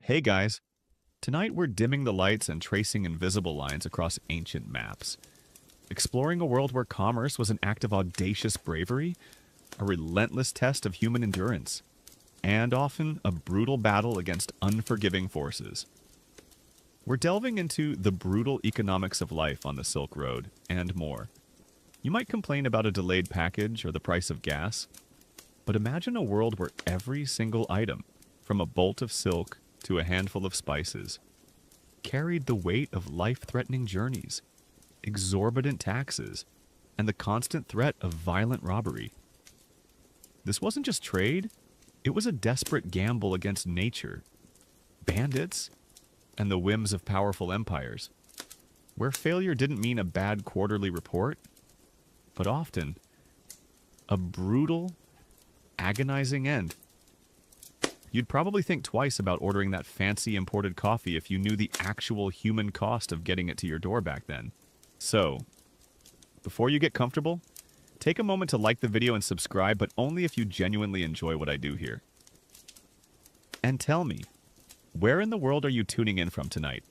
Hey guys, tonight we're dimming the lights and tracing invisible lines across ancient maps, exploring a world where commerce was an act of audacious bravery, a relentless test of human endurance, and often a brutal battle against unforgiving forces. We're delving into the brutal economics of life on the Silk Road and more. You might complain about a delayed package or the price of gas, but imagine a world where every single item, from a bolt of silk to a handful of spices, carried the weight of life-threatening journeys, exorbitant taxes, and the constant threat of violent robbery. This wasn't just trade, it was a desperate gamble against nature, bandits, and the whims of powerful empires, where failure didn't mean a bad quarterly report, but often a brutal, agonizing end. You'd probably think twice about ordering that fancy imported coffee if you knew the actual human cost of getting it to your door back then. So, before you get comfortable, take a moment to like the video and subscribe, but only if you genuinely enjoy what I do here. And tell me, where in the world are you tuning in from tonight?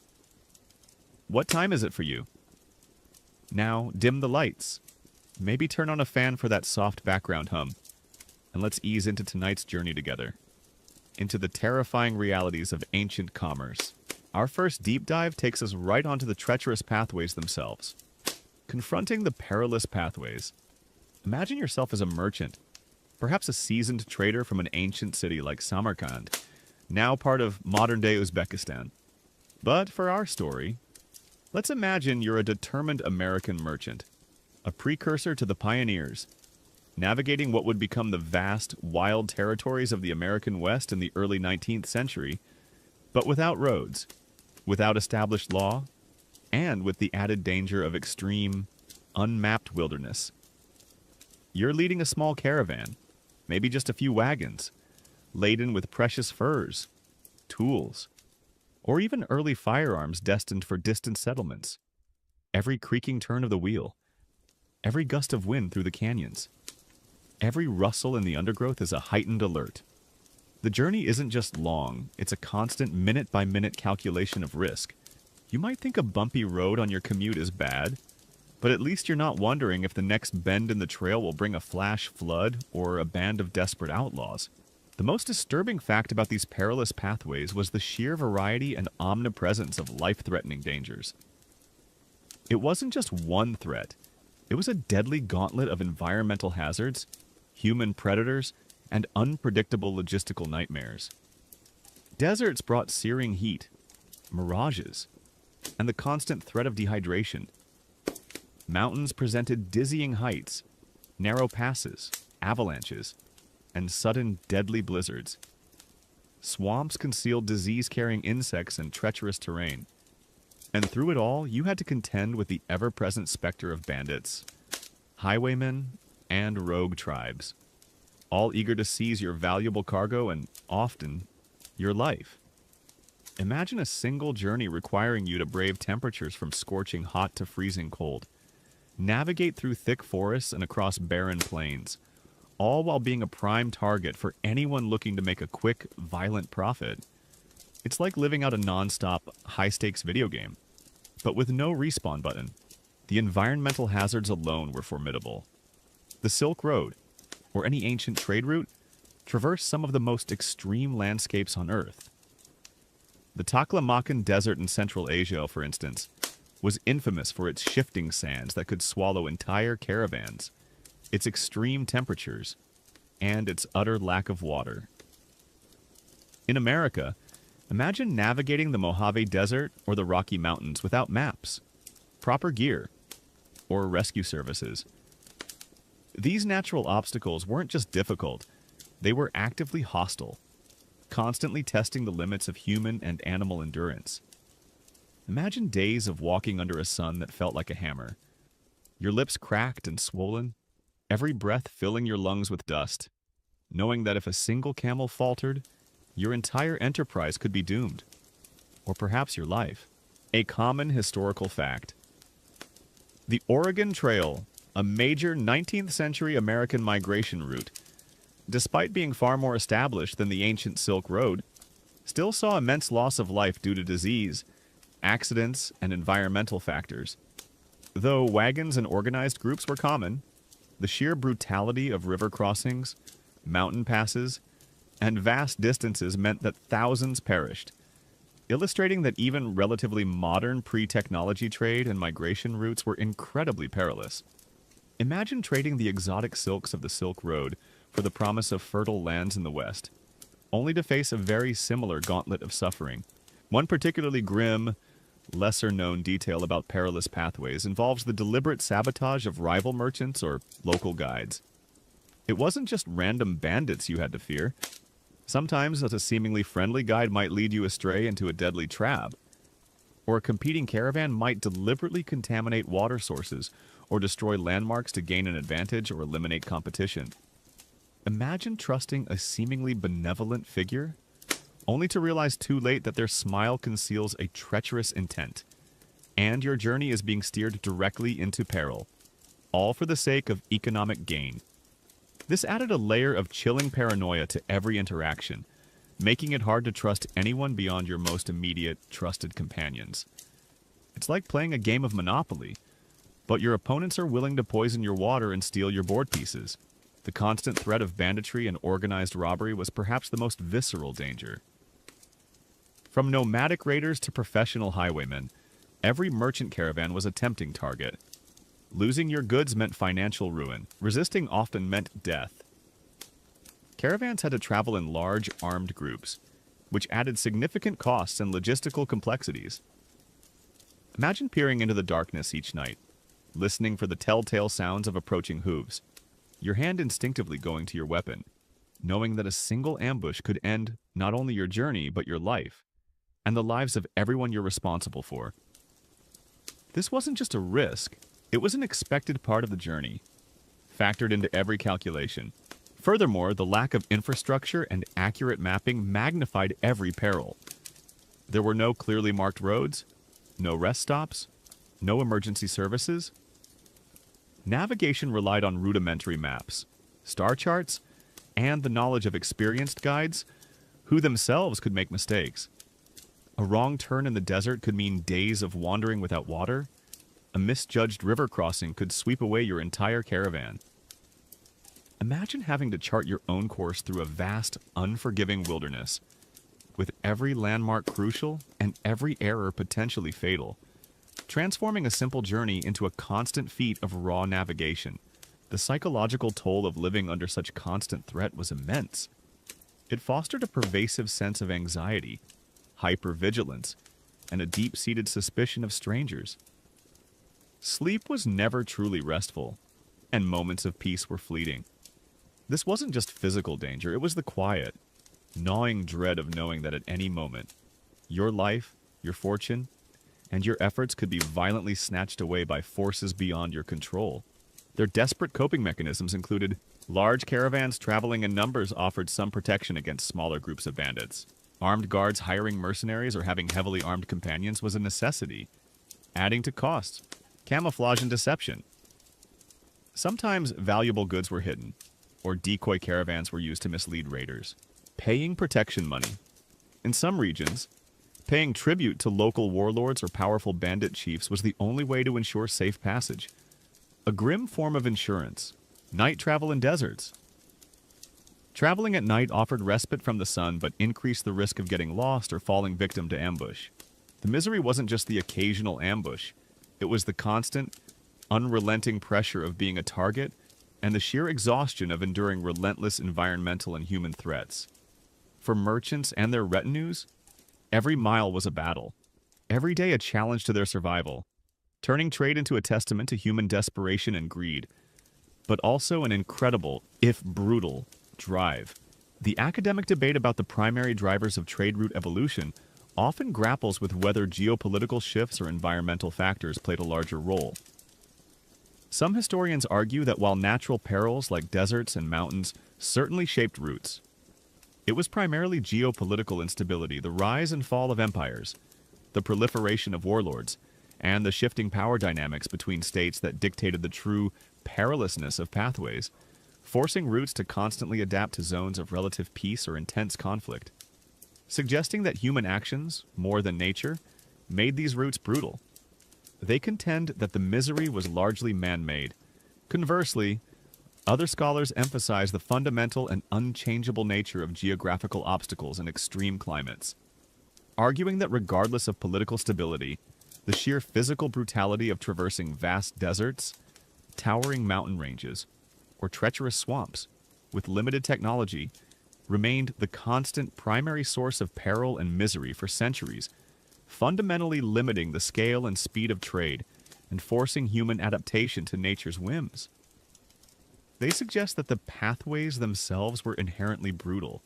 What time is it for you? Now, dim the lights. Maybe turn on a fan for that soft background hum. And let's ease into tonight's journey together, into the terrifying realities of ancient commerce. Our first deep dive takes us right onto the treacherous pathways themselves. Confronting the perilous pathways. Imagine yourself as a merchant, perhaps a seasoned trader from an ancient city like Samarkand, now part of modern-day Uzbekistan. But for our story, let's imagine you're a determined American merchant, a precursor to the pioneers, navigating what would become the vast, wild territories of the American West in the early 19th century, but without roads, without established law, and with the added danger of extreme, unmapped wilderness. You're leading a small caravan, maybe just a few wagons, laden with precious furs, tools, or even early firearms destined for distant settlements. Every creaking turn of the wheel, every gust of wind through the canyons, every rustle in the undergrowth is a heightened alert. The journey isn't just long, it's a constant minute-by-minute calculation of risk. You might think a bumpy road on your commute is bad, but at least you're not wondering if the next bend in the trail will bring a flash flood or a band of desperate outlaws. The most disturbing fact about these perilous pathways was the sheer variety and omnipresence of life-threatening dangers. It wasn't just one threat. It was a deadly gauntlet of environmental hazards, human predators, and unpredictable logistical nightmares. Deserts brought searing heat, mirages, and the constant threat of dehydration. Mountains presented dizzying heights, narrow passes, avalanches, and sudden deadly blizzards. Swamps concealed disease-carrying insects and treacherous terrain. And through it all, you had to contend with the ever-present specter of bandits, highwaymen, and rogue tribes, all eager to seize your valuable cargo and, often, your life. Imagine a single journey requiring you to brave temperatures from scorching hot to freezing cold, navigate through thick forests and across barren plains, all while being a prime target for anyone looking to make a quick, violent profit. It's like living out a non-stop, high-stakes video game, but with no respawn button. The environmental hazards alone were formidable. The Silk Road, or any ancient trade route, traversed some of the most extreme landscapes on Earth. The Taklamakan Desert in Central Asia, for instance, was infamous for its shifting sands that could swallow entire caravans, its extreme temperatures, and its utter lack of water. In America, imagine navigating the Mojave Desert or the Rocky Mountains without maps, proper gear, or rescue services. These natural obstacles weren't just difficult, they were actively hostile, constantly testing the limits of human and animal endurance. Imagine days of walking under a sun that felt like a hammer, your lips cracked and swollen, every breath filling your lungs with dust, knowing that if a single camel faltered, your entire enterprise could be doomed, or perhaps your life. A common historical fact. The Oregon Trail, a major 19th century American migration route, despite being far more established than the ancient Silk Road, still saw immense loss of life due to disease, accidents, and environmental factors. Though wagons and organized groups were common, the sheer brutality of river crossings, mountain passes, and vast distances meant that thousands perished, illustrating that even relatively modern pre-technology trade and migration routes were incredibly perilous. Imagine trading the exotic silks of the Silk Road for the promise of fertile lands in the West, only to face a very similar gauntlet of suffering. One particularly grim, lesser-known detail about perilous pathways involves the deliberate sabotage of rival merchants or local guides. It wasn't just random bandits you had to fear. Sometimes a seemingly friendly guide might lead you astray into a deadly trap, or a competing caravan might deliberately contaminate water sources or destroy landmarks to gain an advantage or eliminate competition. Imagine trusting a seemingly benevolent figure, only to realize too late that their smile conceals a treacherous intent, and your journey is being steered directly into peril, all for the sake of economic gain. This added a layer of chilling paranoia to every interaction, making it hard to trust anyone beyond your most immediate, trusted companions. It's like playing a game of Monopoly, but your opponents are willing to poison your water and steal your board pieces. The constant threat of banditry and organized robbery was perhaps the most visceral danger. From nomadic raiders to professional highwaymen, every merchant caravan was a tempting target. Losing your goods meant financial ruin. Resisting often meant death. Caravans had to travel in large, armed groups, which added significant costs and logistical complexities. Imagine peering into the darkness each night, listening for the telltale sounds of approaching hooves, your hand instinctively going to your weapon, knowing that a single ambush could end not only your journey, but your life, and the lives of everyone you're responsible for. This wasn't just a risk. It was an expected part of the journey, factored into every calculation. Furthermore, the lack of infrastructure and accurate mapping magnified every peril. There were no clearly marked roads, no rest stops, no emergency services. Navigation relied on rudimentary maps, star charts, and the knowledge of experienced guides who themselves could make mistakes. A wrong turn in the desert could mean days of wandering without water. A misjudged river crossing could sweep away your entire caravan. Imagine having to chart your own course through a vast, unforgiving wilderness, with every landmark crucial and every error potentially fatal, transforming a simple journey into a constant feat of raw navigation. The psychological toll of living under such constant threat was immense. It fostered a pervasive sense of anxiety, hypervigilance, and a deep-seated suspicion of strangers. Sleep was never truly restful, and moments of peace were fleeting. This wasn't just physical danger, it was the quiet, gnawing dread of knowing that at any moment, your life, your fortune, and your efforts could be violently snatched away by forces beyond your control. Their desperate coping mechanisms included large caravans traveling in numbers offered some protection against smaller groups of bandits. Armed guards hiring mercenaries or having heavily armed companions was a necessity, adding to costs. Camouflage and deception. Sometimes valuable goods were hidden, or decoy caravans were used to mislead raiders. Paying protection money. In some regions, paying tribute to local warlords or powerful bandit chiefs was the only way to ensure safe passage. A grim form of insurance. Night travel in deserts. Traveling at night offered respite from the sun, but increased the risk of getting lost or falling victim to ambush. The misery wasn't just the occasional ambush. It was the constant, unrelenting pressure of being a target and the sheer exhaustion of enduring relentless environmental and human threats. For merchants and their retinues, every mile was a battle, every day a challenge to their survival, turning trade into a testament to human desperation and greed, but also an incredible, if brutal, drive. The academic debate about the primary drivers of trade route evolution often grapples with whether geopolitical shifts or environmental factors played a larger role. Some historians argue that while natural perils like deserts and mountains certainly shaped routes, it was primarily geopolitical instability, the rise and fall of empires, the proliferation of warlords, and the shifting power dynamics between states that dictated the true perilousness of pathways, forcing routes to constantly adapt to zones of relative peace or intense conflict. suggesting that human actions, more than nature, made these routes brutal. They contend that the misery was largely man-made. Conversely, other scholars emphasize the fundamental and unchangeable nature of geographical obstacles in extreme climates, arguing that regardless of political stability, the sheer physical brutality of traversing vast deserts, towering mountain ranges, or treacherous swamps, with limited technology, remained the constant primary source of peril and misery for centuries, fundamentally limiting the scale and speed of trade and forcing human adaptation to nature's whims. They suggest that the pathways themselves were inherently brutal.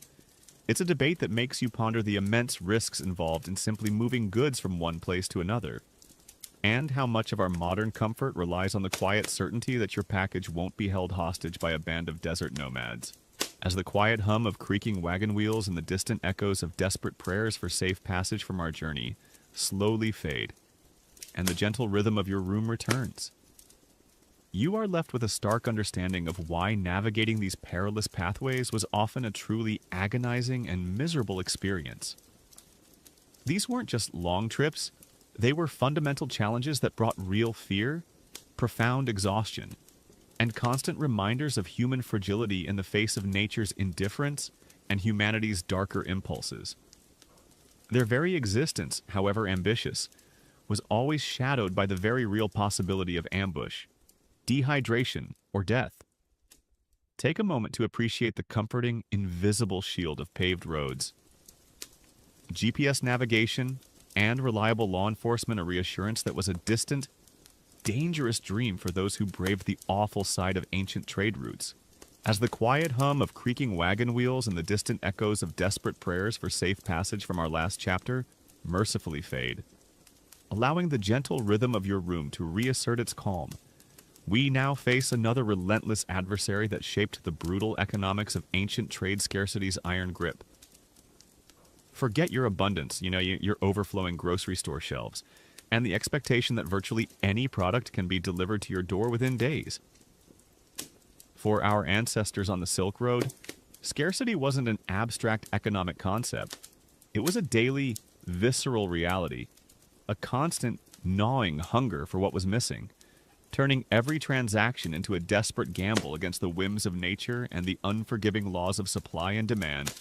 It's a debate that makes you ponder the immense risks involved in simply moving goods from one place to another, and how much of our modern comfort relies on the quiet certainty that your package won't be held hostage by a band of desert nomads. As the quiet hum of creaking wagon wheels and the distant echoes of desperate prayers for safe passage from our journey slowly fade, and the gentle rhythm of your room returns, you are left with a stark understanding of why navigating these perilous pathways was often a truly agonizing and miserable experience. These weren't just long trips, they were fundamental challenges that brought real fear, profound exhaustion, and constant reminders of human fragility in the face of nature's indifference and humanity's darker impulses. Their very existence, however ambitious, was always shadowed by the very real possibility of ambush, dehydration, or death. Take a moment to appreciate the comforting, invisible shield of paved roads. GPS navigation and reliable law enforcement a reassurance that was a distant, dangerous dream for those who braved the awful side of ancient trade routes. As the quiet hum of creaking wagon wheels and the distant echoes of desperate prayers for safe passage from our last chapter mercifully fade, allowing the gentle rhythm of your room to reassert its calm, we now face another relentless adversary that shaped the brutal economics of ancient trade scarcity's iron grip. Forget your abundance, your overflowing grocery store shelves, and the expectation that virtually any product can be delivered to your door within days. For our ancestors on the Silk Road, scarcity wasn't an abstract economic concept. It was a daily, visceral reality, a constant, gnawing hunger for what was missing, turning every transaction into a desperate gamble against the whims of nature and the unforgiving laws of supply and demand.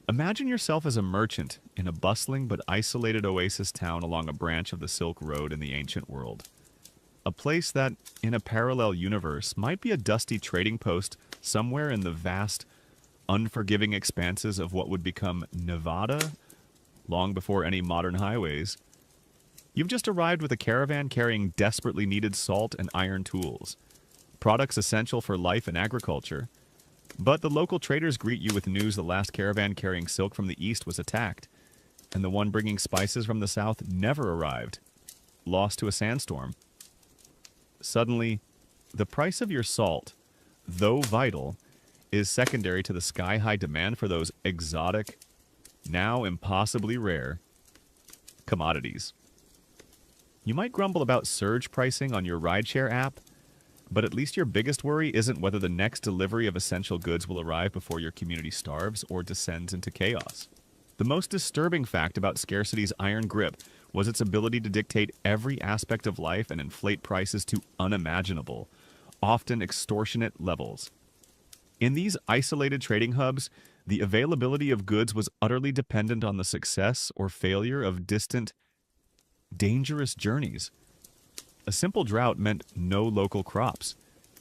Imagine yourself as a merchant in a bustling but isolated oasis town along a branch of the Silk Road in the ancient world. A place that, in a parallel universe, might be a dusty trading post somewhere in the vast, unforgiving expanses of what would become Nevada long before any modern highways. You've just arrived with a caravan carrying desperately needed salt and iron tools, products essential for life and agriculture. But the local traders greet you with news the last caravan carrying silk from the east was attacked, and the one bringing spices from the south never arrived, lost to a sandstorm. Suddenly, the price of your salt, though vital, is secondary to the sky-high demand for those exotic, now impossibly rare, commodities. You might grumble about surge pricing on your rideshare app, but at least your biggest worry isn't whether the next delivery of essential goods will arrive before your community starves or descends into chaos. The most disturbing fact about scarcity's iron grip was its ability to dictate every aspect of life and inflate prices to unimaginable, often extortionate levels. In these isolated trading hubs, the availability of goods was utterly dependent on the success or failure of distant, dangerous journeys. A simple drought meant no local crops,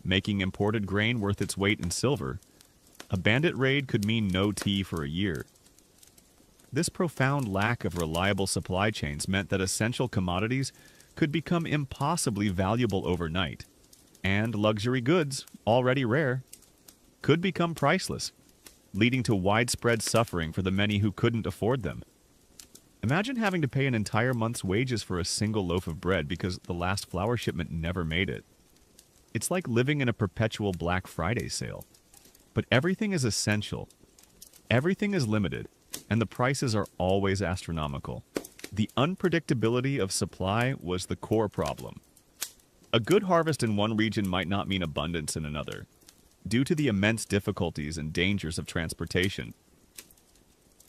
making imported grain worth its weight in silver. A bandit raid could mean no tea for a year. This profound lack of reliable supply chains meant that essential commodities could become impossibly valuable overnight, and luxury goods, already rare, could become priceless, leading to widespread suffering for the many who couldn't afford them. Imagine having to pay an entire month's wages for a single loaf of bread because the last flour shipment never made it. It's like living in a perpetual Black Friday sale. But everything is essential. Everything is limited, and the prices are always astronomical. The unpredictability of supply was the core problem. A good harvest in one region might not mean abundance in another, due to the immense difficulties and dangers of transportation.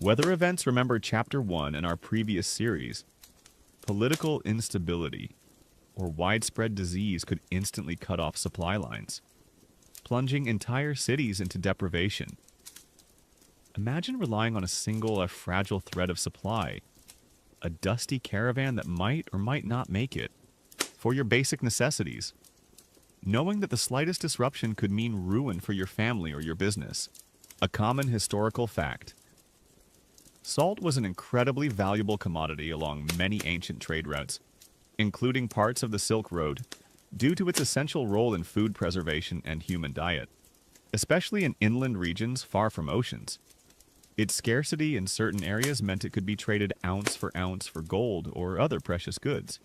Weather events remember Chapter 1 in our previous series. Political instability or widespread disease could instantly cut off supply lines, plunging entire cities into deprivation. Imagine relying on a single, fragile thread of supply, a dusty caravan that might or might not make it, for your basic necessities, knowing that the slightest disruption could mean ruin for your family or your business. A common historical fact. Salt was an incredibly valuable commodity along many ancient trade routes, including parts of the Silk Road, due to its essential role in food preservation and human diet, especially in inland regions far from oceans. Its scarcity in certain areas meant it could be traded ounce for gold or other precious goods,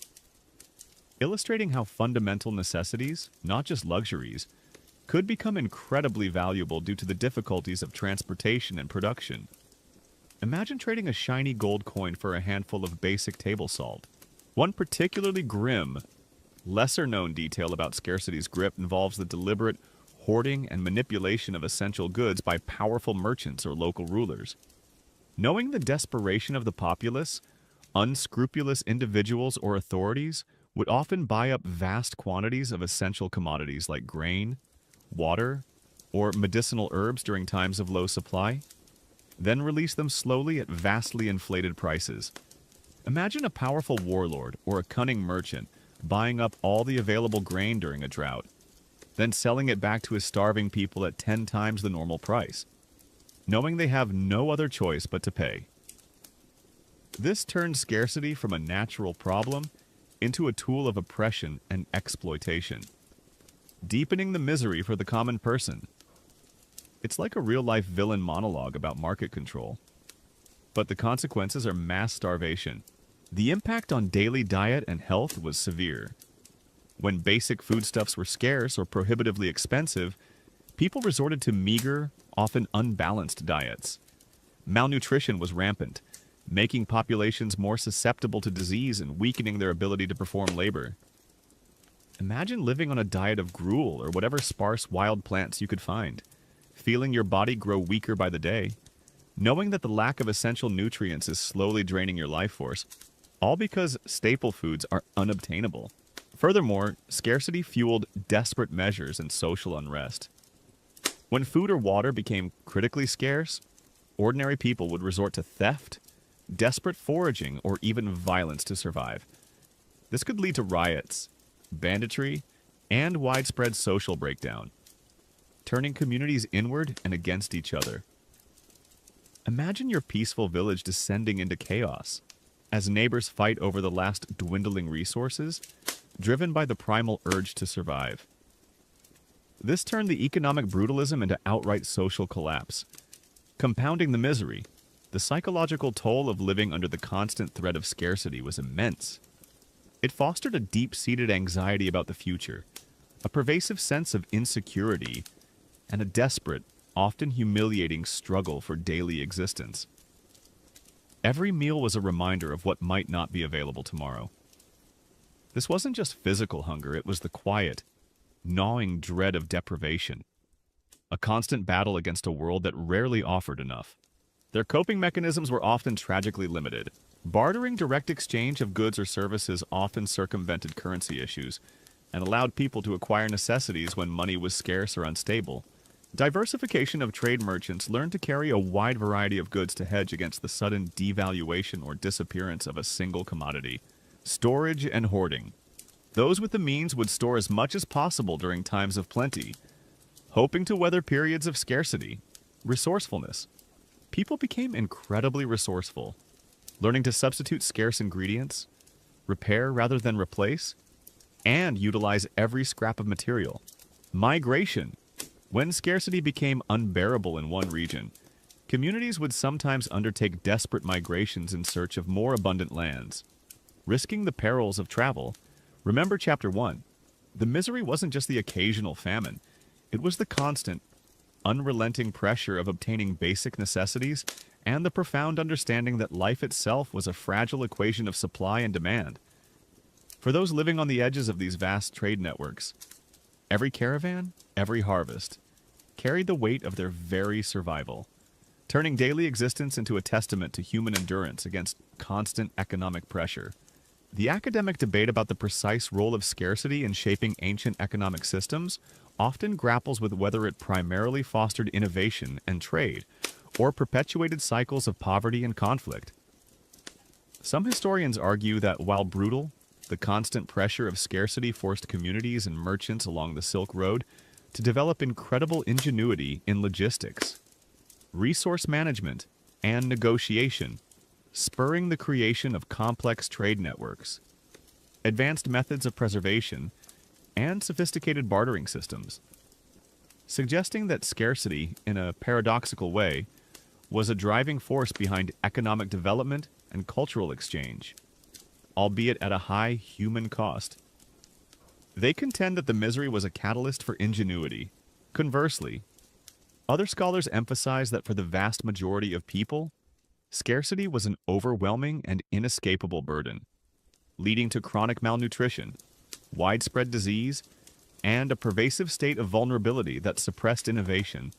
illustrating how fundamental necessities, not just luxuries, could become incredibly valuable due to the difficulties of transportation and production. Imagine trading a shiny gold coin for a handful of basic table salt. One particularly grim, lesser-known detail about scarcity's grip involves the deliberate hoarding and manipulation of essential goods by powerful merchants or local rulers. Knowing the desperation of the populace, unscrupulous individuals or authorities would often buy up vast quantities of essential commodities like grain, water, or medicinal herbs during times of low supply, then release them slowly at vastly inflated prices. Imagine a powerful warlord or a cunning merchant buying up all the available grain during a drought, then selling it back to his starving people at 10 times the normal price, knowing they have no other choice but to pay. This turned scarcity from a natural problem into a tool of oppression and exploitation, deepening the misery for the common person. It's like a real-life villain monologue about market control. But the consequences are mass starvation. The impact on daily diet and health was severe. When basic foodstuffs were scarce or prohibitively expensive, people resorted to meager, often unbalanced diets. Malnutrition was rampant, making populations more susceptible to disease and weakening their ability to perform labor. Imagine living on a diet of gruel or whatever sparse wild plants you could find, feeling your body grow weaker by the day, knowing that the lack of essential nutrients is slowly draining your life force, all because staple foods are unobtainable. Furthermore, scarcity fueled desperate measures and social unrest. When food or water became critically scarce, ordinary people would resort to theft, desperate foraging, or even violence to survive. This could lead to riots, banditry, and widespread social breakdown, turning communities inward and against each other. Imagine your peaceful village descending into chaos as neighbors fight over the last dwindling resources, driven by the primal urge to survive. This turned the economic brutalism into outright social collapse. Compounding the misery, the psychological toll of living under the constant threat of scarcity was immense. It fostered a deep-seated anxiety about the future, a pervasive sense of insecurity, and a desperate, often humiliating struggle for daily existence. Every meal was a reminder of what might not be available tomorrow. This wasn't just physical hunger, it was the quiet, gnawing dread of deprivation, a constant battle against a world that rarely offered enough. Their coping mechanisms were often tragically limited. Bartering direct exchange of goods or services often circumvented currency issues and allowed people to acquire necessities when money was scarce or unstable. Diversification of trade merchants learned to carry a wide variety of goods to hedge against the sudden devaluation or disappearance of a single commodity. Storage and hoarding. Those with the means would store as much as possible during times of plenty, hoping to weather periods of scarcity. Resourcefulness. People became incredibly resourceful, learning to substitute scarce ingredients, repair rather than replace, and utilize every scrap of material. Migration. When scarcity became unbearable in one region, communities would sometimes undertake desperate migrations in search of more abundant lands. Risking the perils of travel, remember Chapter 1. The misery wasn't just the occasional famine, it was the constant, unrelenting pressure of obtaining basic necessities and the profound understanding that life itself was a fragile equation of supply and demand. For those living on the edges of these vast trade networks, every caravan, every harvest, carried the weight of their very survival. turning daily existence into a testament to human endurance against constant economic pressure. The academic debate about the precise role of scarcity in shaping ancient economic systems often grapples with whether it primarily fostered innovation and trade, or perpetuated cycles of poverty and conflict. Some historians argue that while brutal, the constant pressure of scarcity forced communities and merchants along the Silk Road to develop incredible ingenuity in logistics, resource management, and negotiation, spurring the creation of complex trade networks, advanced methods of preservation, and sophisticated bartering systems, suggesting that scarcity, in a paradoxical way, was a driving force behind economic development and cultural exchange, albeit at a high human cost. They contend that the misery was a catalyst for ingenuity. Conversely, other scholars emphasize that for the vast majority of people, scarcity was an overwhelming and inescapable burden, leading to chronic malnutrition, widespread disease, and a pervasive state of vulnerability that suppressed innovation,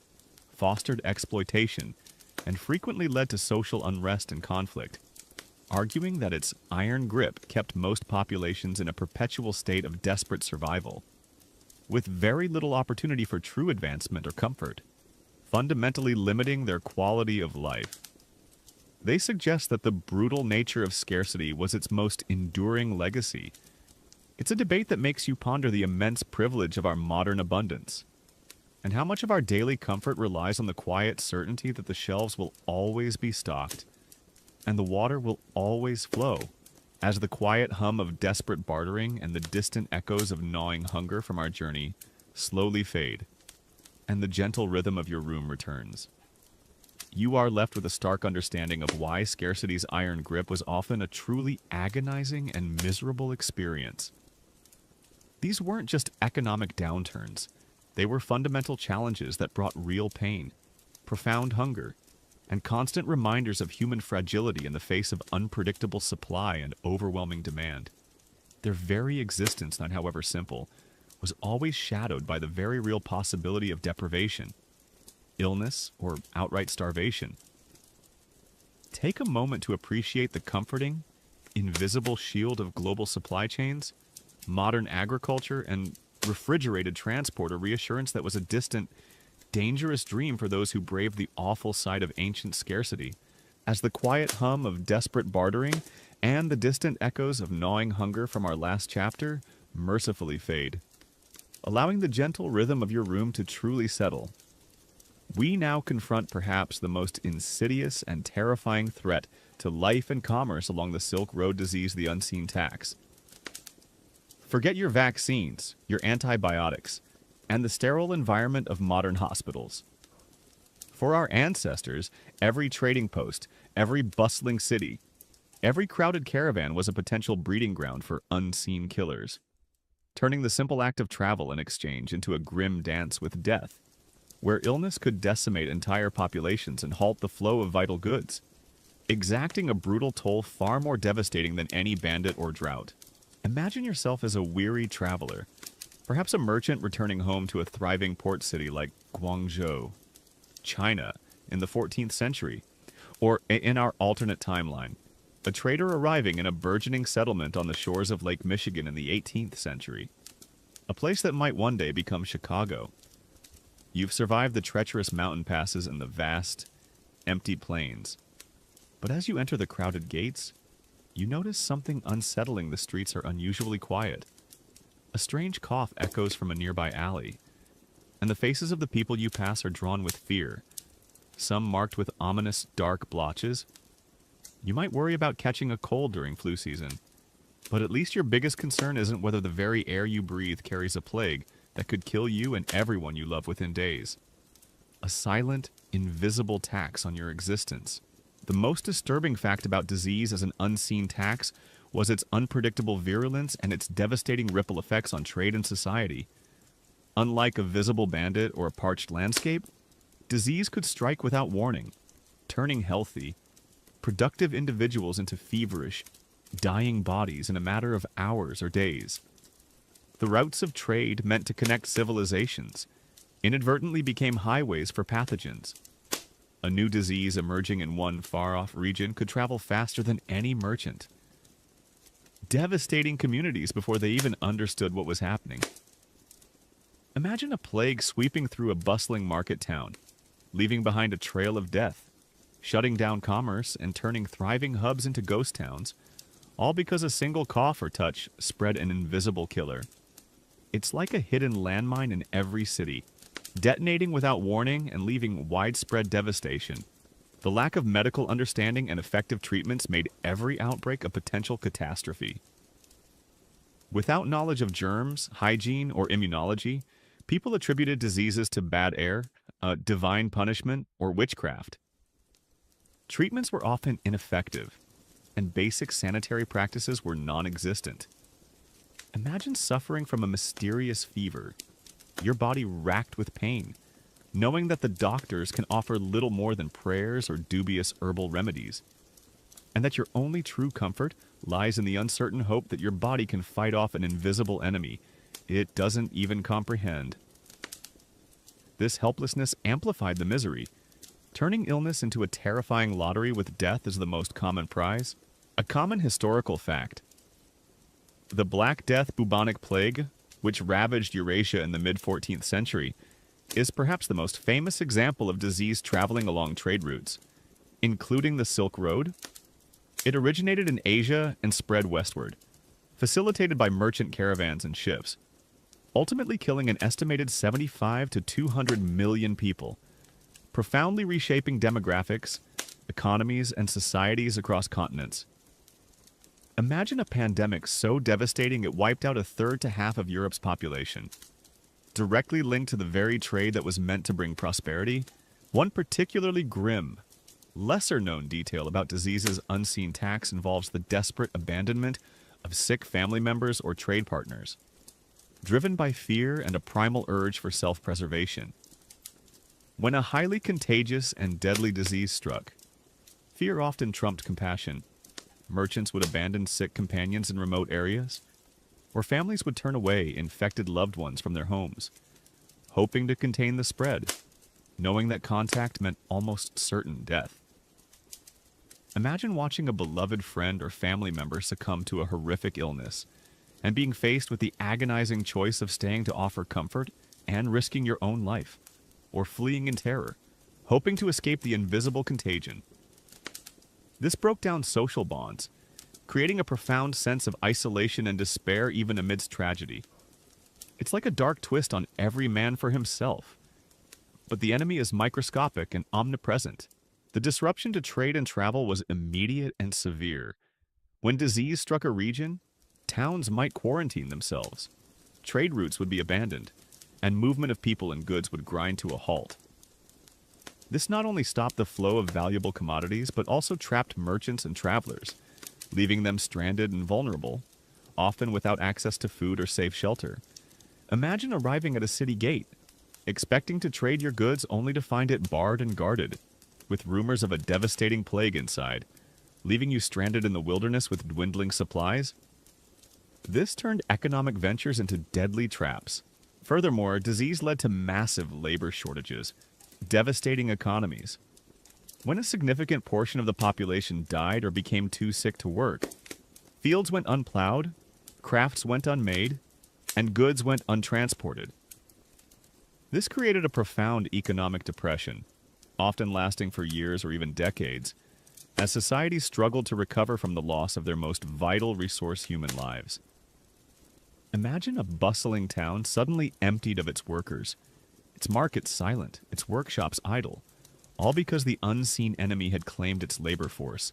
fostered exploitation, and frequently led to social unrest and conflict, arguing that its iron grip kept most populations in a perpetual state of desperate survival, with very little opportunity for true advancement or comfort, fundamentally limiting their quality of life. They suggest that the brutal nature of scarcity was its most enduring legacy. It's a debate that makes you ponder the immense privilege of our modern abundance, and how much of our daily comfort relies on the quiet certainty that the shelves will always be stocked, and the water will always flow, as the quiet hum of desperate bartering and the distant echoes of gnawing hunger from our journey slowly fade, and the gentle rhythm of your room returns. You are left with a stark understanding of why scarcity's iron grip was often a truly agonizing and miserable experience. These weren't just economic downturns. They were fundamental challenges that brought real pain, profound hunger, and constant reminders of human fragility in the face of unpredictable supply and overwhelming demand. Their very existence, not however simple, was always shadowed by the very real possibility of deprivation, illness, or outright starvation. Take a moment to appreciate the comforting, invisible shield of global supply chains, modern agriculture, and refrigerated transport, a reassurance that was a distant, dangerous dream for those who braved the awful sight of ancient scarcity, as the quiet hum of desperate bartering and the distant echoes of gnawing hunger from our last chapter mercifully fade, allowing the gentle rhythm of your room to truly settle. We now confront perhaps the most insidious and terrifying threat to life and commerce along the Silk Road disease, the unseen tax. Forget your vaccines, your antibiotics, and the sterile environment of modern hospitals. For our ancestors, every trading post, every bustling city, every crowded caravan was a potential breeding ground for unseen killers, turning the simple act of travel and exchange into a grim dance with death, where illness could decimate entire populations and halt the flow of vital goods, exacting a brutal toll far more devastating than any bandit or drought. Imagine yourself as a weary traveler, perhaps a merchant returning home to a thriving port city like Guangzhou, China, in the 14th century, or in our alternate timeline, a trader arriving in a burgeoning settlement on the shores of Lake Michigan in the 18th century, a place that might one day become Chicago. You've survived the treacherous mountain passes and the vast, empty plains. But as you enter the crowded gates, you notice something unsettling. The streets are unusually quiet. A strange cough echoes from a nearby alley, and the faces of the people you pass are drawn with fear, some marked with ominous dark blotches. You might worry about catching a cold during flu season, but at least your biggest concern isn't whether the very air you breathe carries a plague that could kill you and everyone you love within days. A silent, invisible tax on your existence. The most disturbing fact about disease as an unseen tax was its unpredictable virulence and its devastating ripple effects on trade and society. Unlike a visible bandit or a parched landscape, disease could strike without warning, turning healthy, productive individuals into feverish, dying bodies in a matter of hours or days. The routes of trade meant to connect civilizations inadvertently became highways for pathogens. A new disease emerging in one far-off region could travel faster than any merchant, devastating communities before they even understood what was happening. Imagine a plague sweeping through a bustling market town, leaving behind a trail of death, shutting down commerce and turning thriving hubs into ghost towns, all because a single cough or touch spread an invisible killer. It's like a hidden landmine in every city, detonating without warning and leaving widespread devastation. The lack of medical understanding and effective treatments made every outbreak a potential catastrophe. Without knowledge of germs, hygiene, or immunology, people attributed diseases to bad air, divine punishment, or witchcraft. Treatments were often ineffective, and basic sanitary practices were non-existent. Imagine suffering from a mysterious fever, your body racked with pain, knowing that the doctors can offer little more than prayers or dubious herbal remedies, and that your only true comfort lies in the uncertain hope that your body can fight off an invisible enemy it doesn't even comprehend. This helplessness amplified the misery, turning illness into a terrifying lottery with death as the most common prize. A common historical fact: the Black Death bubonic plague, which ravaged Eurasia in the mid-14th century, is perhaps the most famous example of disease traveling along trade routes, including the Silk Road. It originated in Asia and spread westward, facilitated by merchant caravans and ships, ultimately killing an estimated 75 to 200 million people, profoundly reshaping demographics, economies, and societies across continents. Imagine a pandemic so devastating it wiped out a third to half of Europe's population. Directly linked to the very trade that was meant to bring prosperity, one particularly grim, lesser-known detail about disease's unseen tax involves the desperate abandonment of sick family members or trade partners, driven by fear and a primal urge for self-preservation. When a highly contagious and deadly disease struck, fear often trumped compassion. Merchants would abandon sick companions in remote areas, or families would turn away infected loved ones from their homes, hoping to contain the spread, knowing that contact meant almost certain death. Imagine watching a beloved friend or family member succumb to a horrific illness, and being faced with the agonizing choice of staying to offer comfort and risking your own life, or fleeing in terror, hoping to escape the invisible contagion. This broke down social bonds, creating a profound sense of isolation and despair even amidst tragedy. It's like a dark twist on every man for himself. But the enemy is microscopic and omnipresent. The disruption to trade and travel was immediate and severe. When disease struck a region, towns might quarantine themselves, trade routes would be abandoned, and movement of people and goods would grind to a halt. This not only stopped the flow of valuable commodities, but also trapped merchants and travelers, leaving them stranded and vulnerable, often without access to food or safe shelter. Imagine arriving at a city gate, expecting to trade your goods only to find it barred and guarded, with rumors of a devastating plague inside, leaving you stranded in the wilderness with dwindling supplies. This turned economic ventures into deadly traps. Furthermore, disease led to massive labor shortages, devastating economies. When a significant portion of the population died or became too sick to work, fields went unplowed, crafts went unmade, and goods went untransported. This created a profound economic depression, often lasting for years or even decades, as societies struggled to recover from the loss of their most vital resource, human lives. Imagine a bustling town suddenly emptied of its workers, its markets silent, its workshops idle, all because the unseen enemy had claimed its labor force,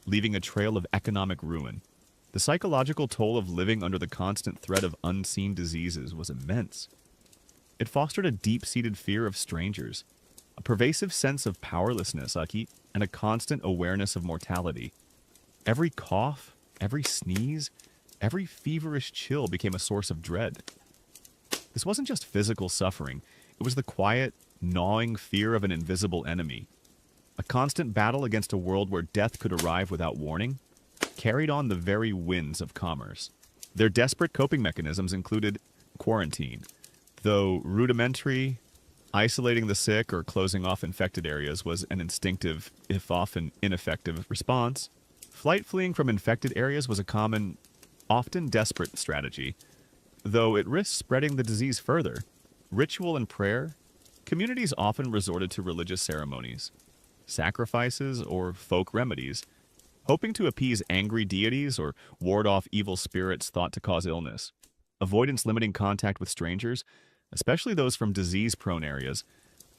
leaving a trail of economic ruin. The psychological toll of living under the constant threat of unseen diseases was immense. It fostered a deep-seated fear of strangers, a pervasive sense of powerlessness, and a constant awareness of mortality. Every cough, every sneeze, every feverish chill became a source of dread. This wasn't just physical suffering, it was the quiet, gnawing fear of an invisible enemy. A constant battle against a world where death could arrive without warning, carried on the very winds of commerce. Their desperate coping mechanisms included quarantine, though rudimentary, Isolating the sick or closing off infected areas was an instinctive, if often ineffective, response. Flight fleeing from infected areas was a common, often desperate strategy, though it risked spreading the disease further. Ritual and prayer, communities often resorted to religious ceremonies, sacrifices, or folk remedies, hoping to appease angry deities or ward off evil spirits thought to cause illness. Avoidance limiting contact with strangers, especially those from disease-prone areas,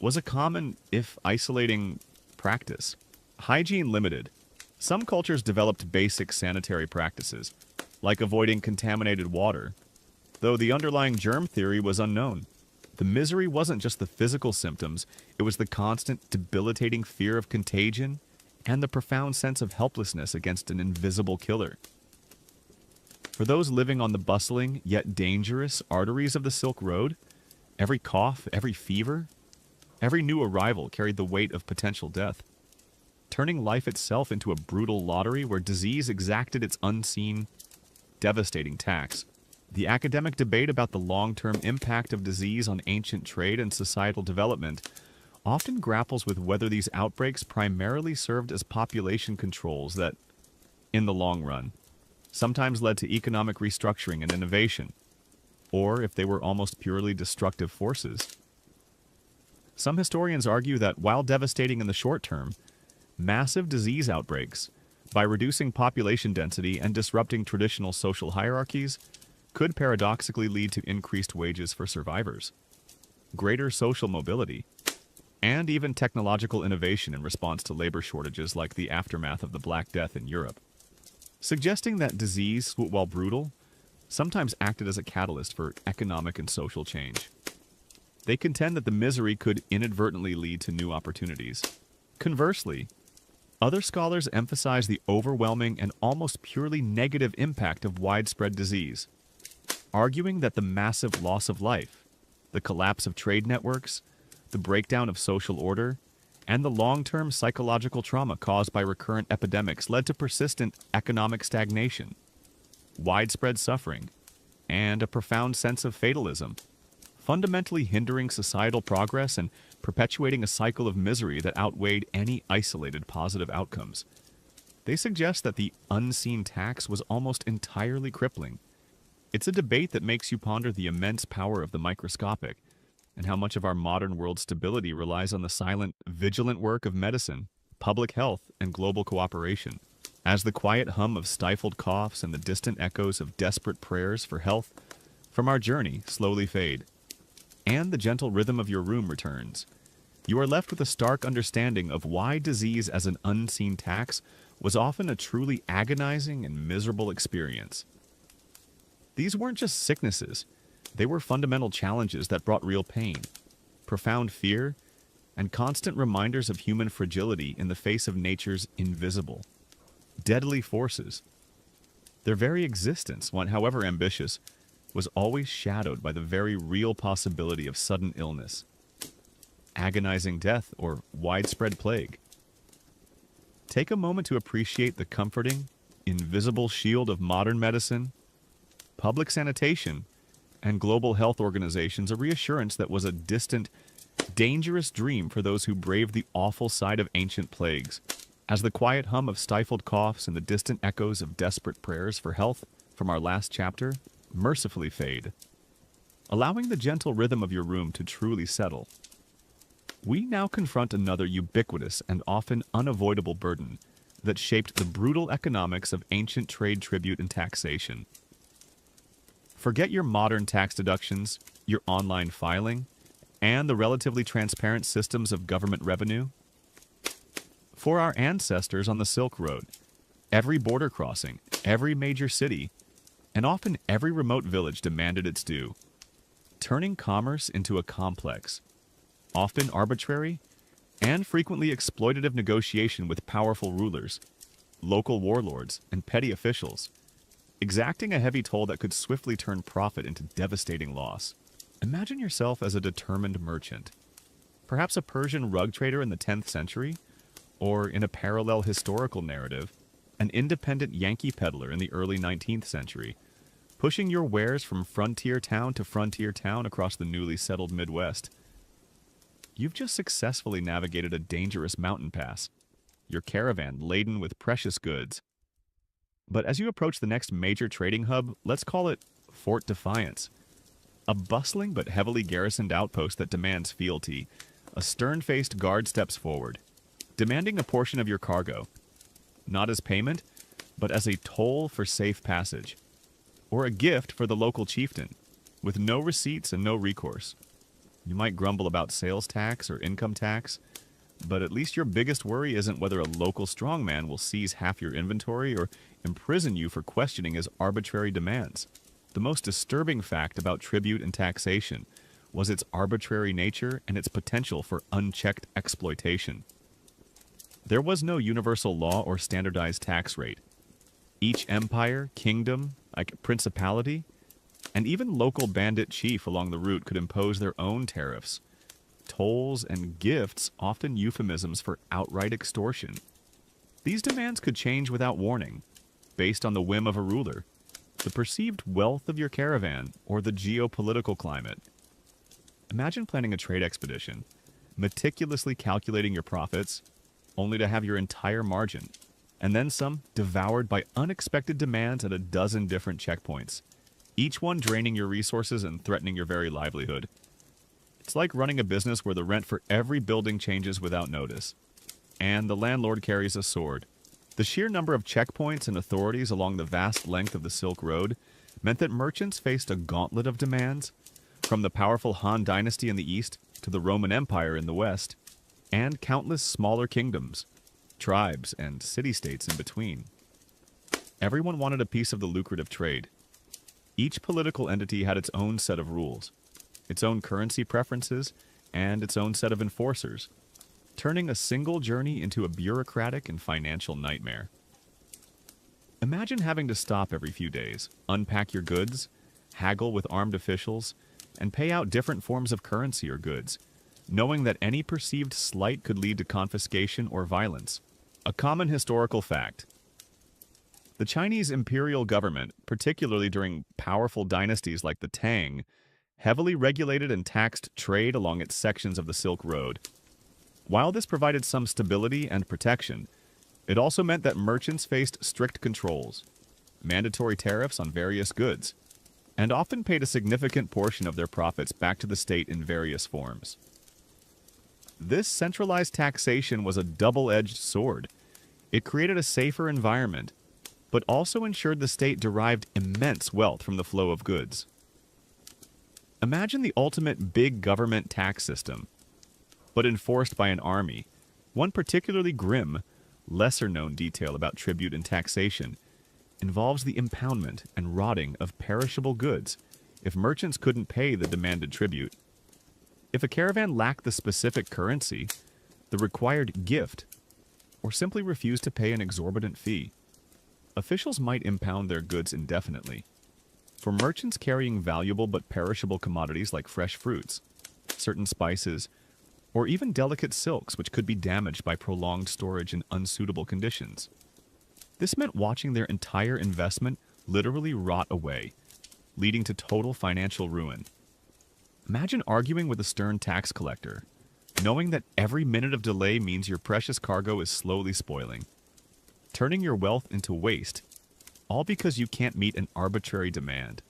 was a common, if isolating, practice. Hygiene limited. Some cultures developed basic sanitary practices, like avoiding contaminated water, though the underlying germ theory was unknown. The misery wasn't just the physical symptoms, it was the constant, debilitating fear of contagion and the profound sense of helplessness against an invisible killer. For those living on the bustling, yet dangerous arteries of the Silk Road, every cough, every fever, every new arrival carried the weight of potential death, turning life itself into a brutal lottery where disease exacted its unseen, devastating tax. The academic debate about the long-term impact of disease on ancient trade and societal development often grapples with whether these outbreaks primarily served as population controls that, in the long run, sometimes led to economic restructuring and innovation, or if they were almost purely destructive forces. Some historians argue that while devastating in the short term, massive disease outbreaks, by reducing population density and disrupting traditional social hierarchies, could paradoxically lead to increased wages for survivors, greater social mobility, and even technological innovation in response to labor shortages like the aftermath of the Black Death in Europe, suggesting that disease, while brutal, sometimes acted as a catalyst for economic and social change. They contend that the misery could inadvertently lead to new opportunities. Conversely, other scholars emphasize the overwhelming and almost purely negative impact of widespread disease, arguing that the massive loss of life, the collapse of trade networks, the breakdown of social order, and the long-term psychological trauma caused by recurrent epidemics led to persistent economic stagnation, widespread suffering, and a profound sense of fatalism, fundamentally hindering societal progress and perpetuating a cycle of misery that outweighed any isolated positive outcomes. They suggest that the unseen tax was almost entirely crippling. It's a debate that makes you ponder the immense power of the microscopic, and how much of our modern world stability relies on the silent, vigilant work of medicine, public health, and global cooperation. As the quiet hum of stifled coughs and the distant echoes of desperate prayers for health from our journey slowly fade, and the gentle rhythm of your room returns, you are left with a stark understanding of why disease as an unseen tax was often a truly agonizing and miserable experience. These weren't just sicknesses. They were fundamental challenges that brought real pain, profound fear, and constant reminders of human fragility in the face of nature's invisible, deadly forces. Their very existence, however ambitious, was always shadowed by the very real possibility of sudden illness, agonizing death, or widespread plague. Take a moment to appreciate the comforting, invisible shield of modern medicine, public sanitation, and global health organizations, a reassurance that was a distant, dangerous dream for those who braved the awful sight of ancient plagues. As the quiet hum of stifled coughs and the distant echoes of desperate prayers for health from our last chapter mercifully fade, allowing the gentle rhythm of your room to truly settle, we now confront another ubiquitous and often unavoidable burden that shaped the brutal economics of ancient trade, tribute, and taxation. Forget your modern tax deductions, your online filing, and the relatively transparent systems of government revenue. For our ancestors on the Silk Road, every border crossing, every major city, and often every remote village demanded its due, turning commerce into a complex, often arbitrary, and frequently exploitative negotiation with powerful rulers, local warlords, and petty officials, exacting a heavy toll that could swiftly turn profit into devastating loss. Imagine yourself as a determined merchant, perhaps a Persian rug trader in the 10th century, or in a parallel historical narrative, an independent Yankee peddler in the early 19th century, pushing your wares from frontier town to frontier town across the newly settled Midwest. You've just successfully navigated a dangerous mountain pass, your caravan laden with precious goods. But as you approach the next major trading hub, let's call it Fort Defiance, a bustling but heavily garrisoned outpost that demands fealty, a stern-faced guard steps forward, demanding a portion of your cargo, not as payment, but as a toll for safe passage, or a gift for the local chieftain, with no receipts and no recourse. You might grumble about sales tax or income tax, but at least your biggest worry isn't whether a local strongman will seize half your inventory or imprison you for questioning his arbitrary demands. The most disturbing fact about tribute and taxation was its arbitrary nature and its potential for unchecked exploitation. There was no universal law or standardized tax rate. Each empire, kingdom, principality, and even local bandit chief along the route could impose their own tariffs. Tolls and gifts, often euphemisms for outright extortion. These demands could change without warning, based on the whim of a ruler, the perceived wealth of your caravan, or the geopolitical climate. Imagine planning a trade expedition, meticulously calculating your profits, only to have your entire margin, and then some, devoured by unexpected demands at a dozen different checkpoints, each one draining your resources and threatening your very livelihood. It's like running a business where the rent for every building changes without notice, and the landlord carries a sword. The sheer number of checkpoints and authorities along the vast length of the Silk Road meant that merchants faced a gauntlet of demands, from the powerful Han Dynasty in the east to the Roman Empire in the west, and countless smaller kingdoms, tribes, and city-states in between. Everyone wanted a piece of the lucrative trade. Each political entity had its own set of rules, its own currency preferences, and its own set of enforcers, turning a single journey into a bureaucratic and financial nightmare. Imagine having to stop every few days, unpack your goods, haggle with armed officials, and pay out different forms of currency or goods, knowing that any perceived slight could lead to confiscation or violence. A common historical fact. The Chinese imperial government, particularly during powerful dynasties like the Tang, heavily regulated and taxed trade along its sections of the Silk Road. While this provided some stability and protection, it also meant that merchants faced strict controls, mandatory tariffs on various goods, and often paid a significant portion of their profits back to the state in various forms. This centralized taxation was a double-edged sword. It created a safer environment, but also ensured the state derived immense wealth from the flow of goods. Imagine the ultimate big government tax system, but enforced by an army. One particularly grim, lesser-known detail about tribute and taxation involves the impoundment and rotting of perishable goods if merchants couldn't pay the demanded tribute. If a caravan lacked the specific currency, the required gift, or simply refused to pay an exorbitant fee, officials might impound their goods indefinitely. For merchants carrying valuable but perishable commodities like fresh fruits, certain spices, or even delicate silks which could be damaged by prolonged storage in unsuitable conditions. This meant watching their entire investment literally rot away, leading to total financial ruin. Imagine arguing with a stern tax collector, knowing that every minute of delay means your precious cargo is slowly spoiling, turning your wealth into waste, all because you can't meet an arbitrary demand.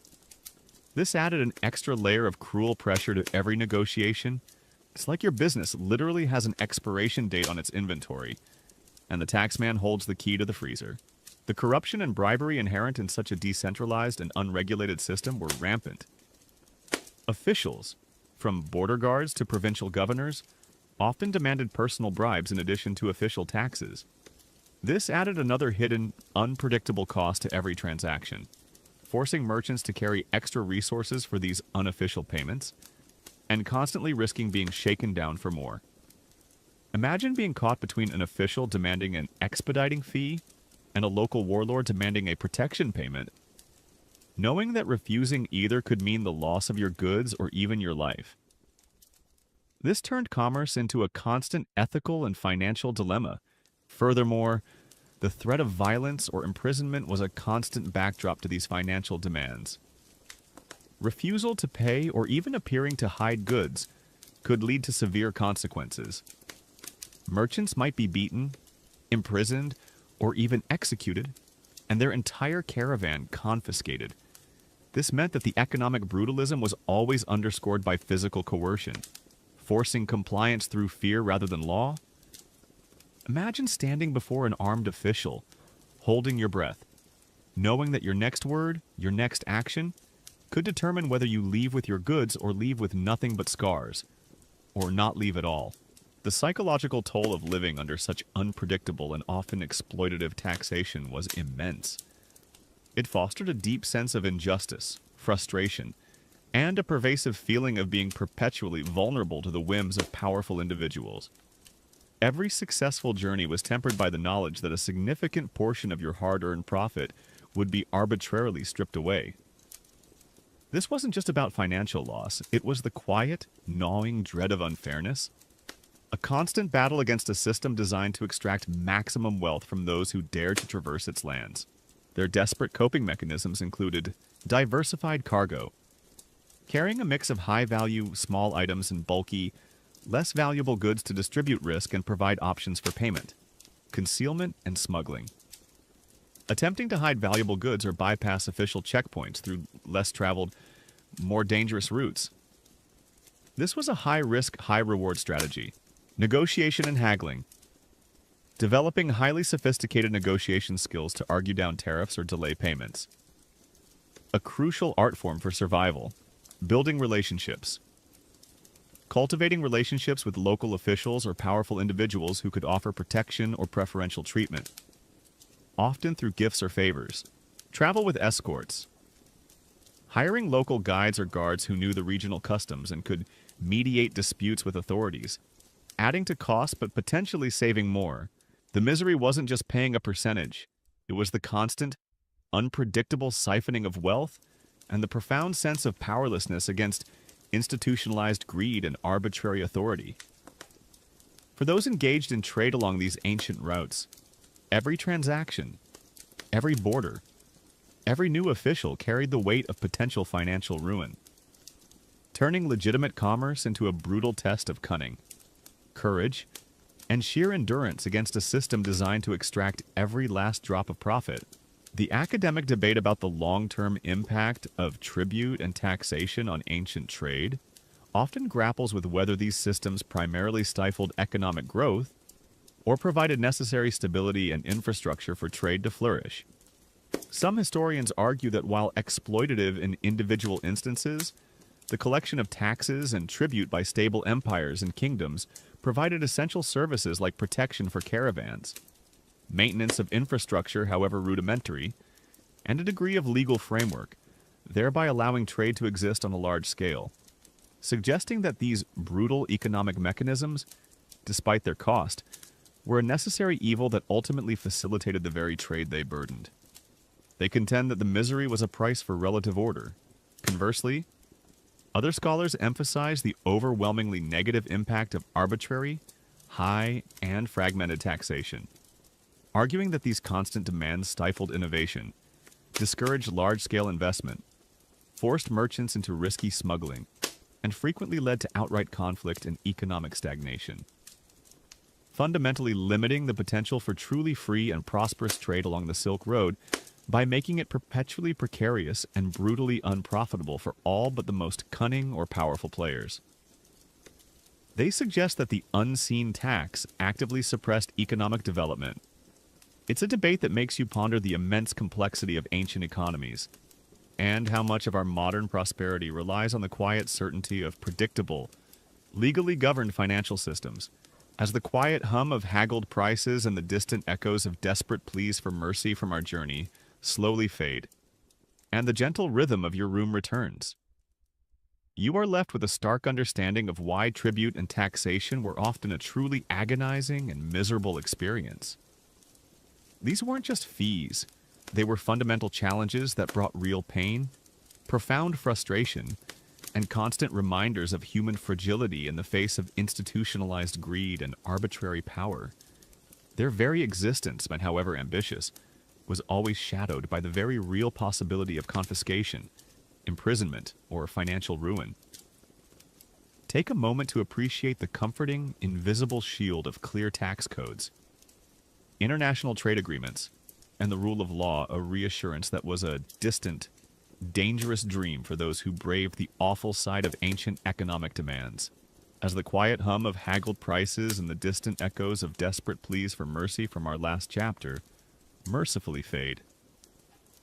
This added an extra layer of cruel pressure to every negotiation. It's like your business literally has an expiration date on its inventory, and the taxman holds the key to the freezer. The corruption and bribery inherent in such a decentralized and unregulated system were rampant. Officials, from border guards to provincial governors, often demanded personal bribes in addition to official taxes. This added another hidden, unpredictable cost to every transaction, forcing merchants to carry extra resources for these unofficial payments, and constantly risking being shaken down for more. Imagine being caught between an official demanding an expediting fee and a local warlord demanding a protection payment, knowing that refusing either could mean the loss of your goods or even your life. This turned commerce into a constant ethical and financial dilemma. Furthermore, the threat of violence or imprisonment was a constant backdrop to these financial demands. Refusal to pay or even appearing to hide goods could lead to severe consequences. Merchants might be beaten, imprisoned, or even executed, and their entire caravan confiscated. This meant that the economic brutalism was always underscored by physical coercion, forcing compliance through fear rather than law. Imagine standing before an armed official, holding your breath, knowing that your next word, your next action, could determine whether you leave with your goods or leave with nothing but scars, or not leave at all. The psychological toll of living under such unpredictable and often exploitative taxation was immense. It fostered a deep sense of injustice, frustration, and a pervasive feeling of being perpetually vulnerable to the whims of powerful individuals. Every successful journey was tempered by the knowledge that a significant portion of your hard-earned profit would be arbitrarily stripped away. This wasn't just about financial loss, it was the quiet, gnawing dread of unfairness. A constant battle against a system designed to extract maximum wealth from those who dared to traverse its lands. Their desperate coping mechanisms included diversified cargo, carrying a mix of high-value small items and bulky, less valuable goods to distribute risk and provide options for payment, concealment, and smuggling. Attempting to hide valuable goods or bypass official checkpoints through less traveled, more dangerous routes. This was a high-risk, high-reward strategy. Negotiation and haggling. Developing highly sophisticated negotiation skills to argue down tariffs or delay payments. A crucial art form for survival. Building relationships. Cultivating relationships with local officials or powerful individuals who could offer protection or preferential treatment, often through gifts or favors. Travel with escorts. Hiring local guides or guards who knew the regional customs and could mediate disputes with authorities, adding to costs but potentially saving more. The misery wasn't just paying a percentage. It was the constant, unpredictable siphoning of wealth and the profound sense of powerlessness against institutionalized greed and arbitrary authority. For those engaged in trade along these ancient routes, every transaction, every border, every new official carried the weight of potential financial ruin, turning legitimate commerce into a brutal test of cunning, courage, and sheer endurance against a system designed to extract every last drop of profit. The academic debate about the long-term impact of tribute and taxation on ancient trade often grapples with whether these systems primarily stifled economic growth or provided necessary stability and infrastructure for trade to flourish. Some historians argue that while exploitative in individual instances, the collection of taxes and tribute by stable empires and kingdoms provided essential services like protection for caravans, maintenance of infrastructure, however rudimentary, and a degree of legal framework, thereby allowing trade to exist on a large scale, suggesting that these brutal economic mechanisms, despite their cost, were a necessary evil that ultimately facilitated the very trade they burdened. They contend that the misery was a price for relative order. Conversely, other scholars emphasize the overwhelmingly negative impact of arbitrary, high, and fragmented taxation, arguing that these constant demands stifled innovation, discouraged large-scale investment, forced merchants into risky smuggling, and frequently led to outright conflict and economic stagnation, fundamentally limiting the potential for truly free and prosperous trade along the Silk Road by making it perpetually precarious and brutally unprofitable for all but the most cunning or powerful players. They suggest that the unseen tax actively suppressed economic development. It's a debate that makes you ponder the immense complexity of ancient economies and how much of our modern prosperity relies on the quiet certainty of predictable, legally governed financial systems, as the quiet hum of haggled prices and the distant echoes of desperate pleas for mercy from our journey slowly fade, and the gentle rhythm of your room returns. You are left with a stark understanding of why tribute and taxation were often a truly agonizing and miserable experience. These weren't just fees. They were fundamental challenges that brought real pain, profound frustration, and constant reminders of human fragility in the face of institutionalized greed and arbitrary power. Their very existence, however ambitious, was always shadowed by the very real possibility of confiscation, imprisonment, or financial ruin. take a moment to appreciate the comforting, invisible shield of clear tax codes, international trade agreements, and the rule of law, a reassurance that was a distant, dangerous dream for those who braved the awful side of ancient economic demands. As the quiet hum of haggled prices and the distant echoes of desperate pleas for mercy from our last chapter mercifully fade,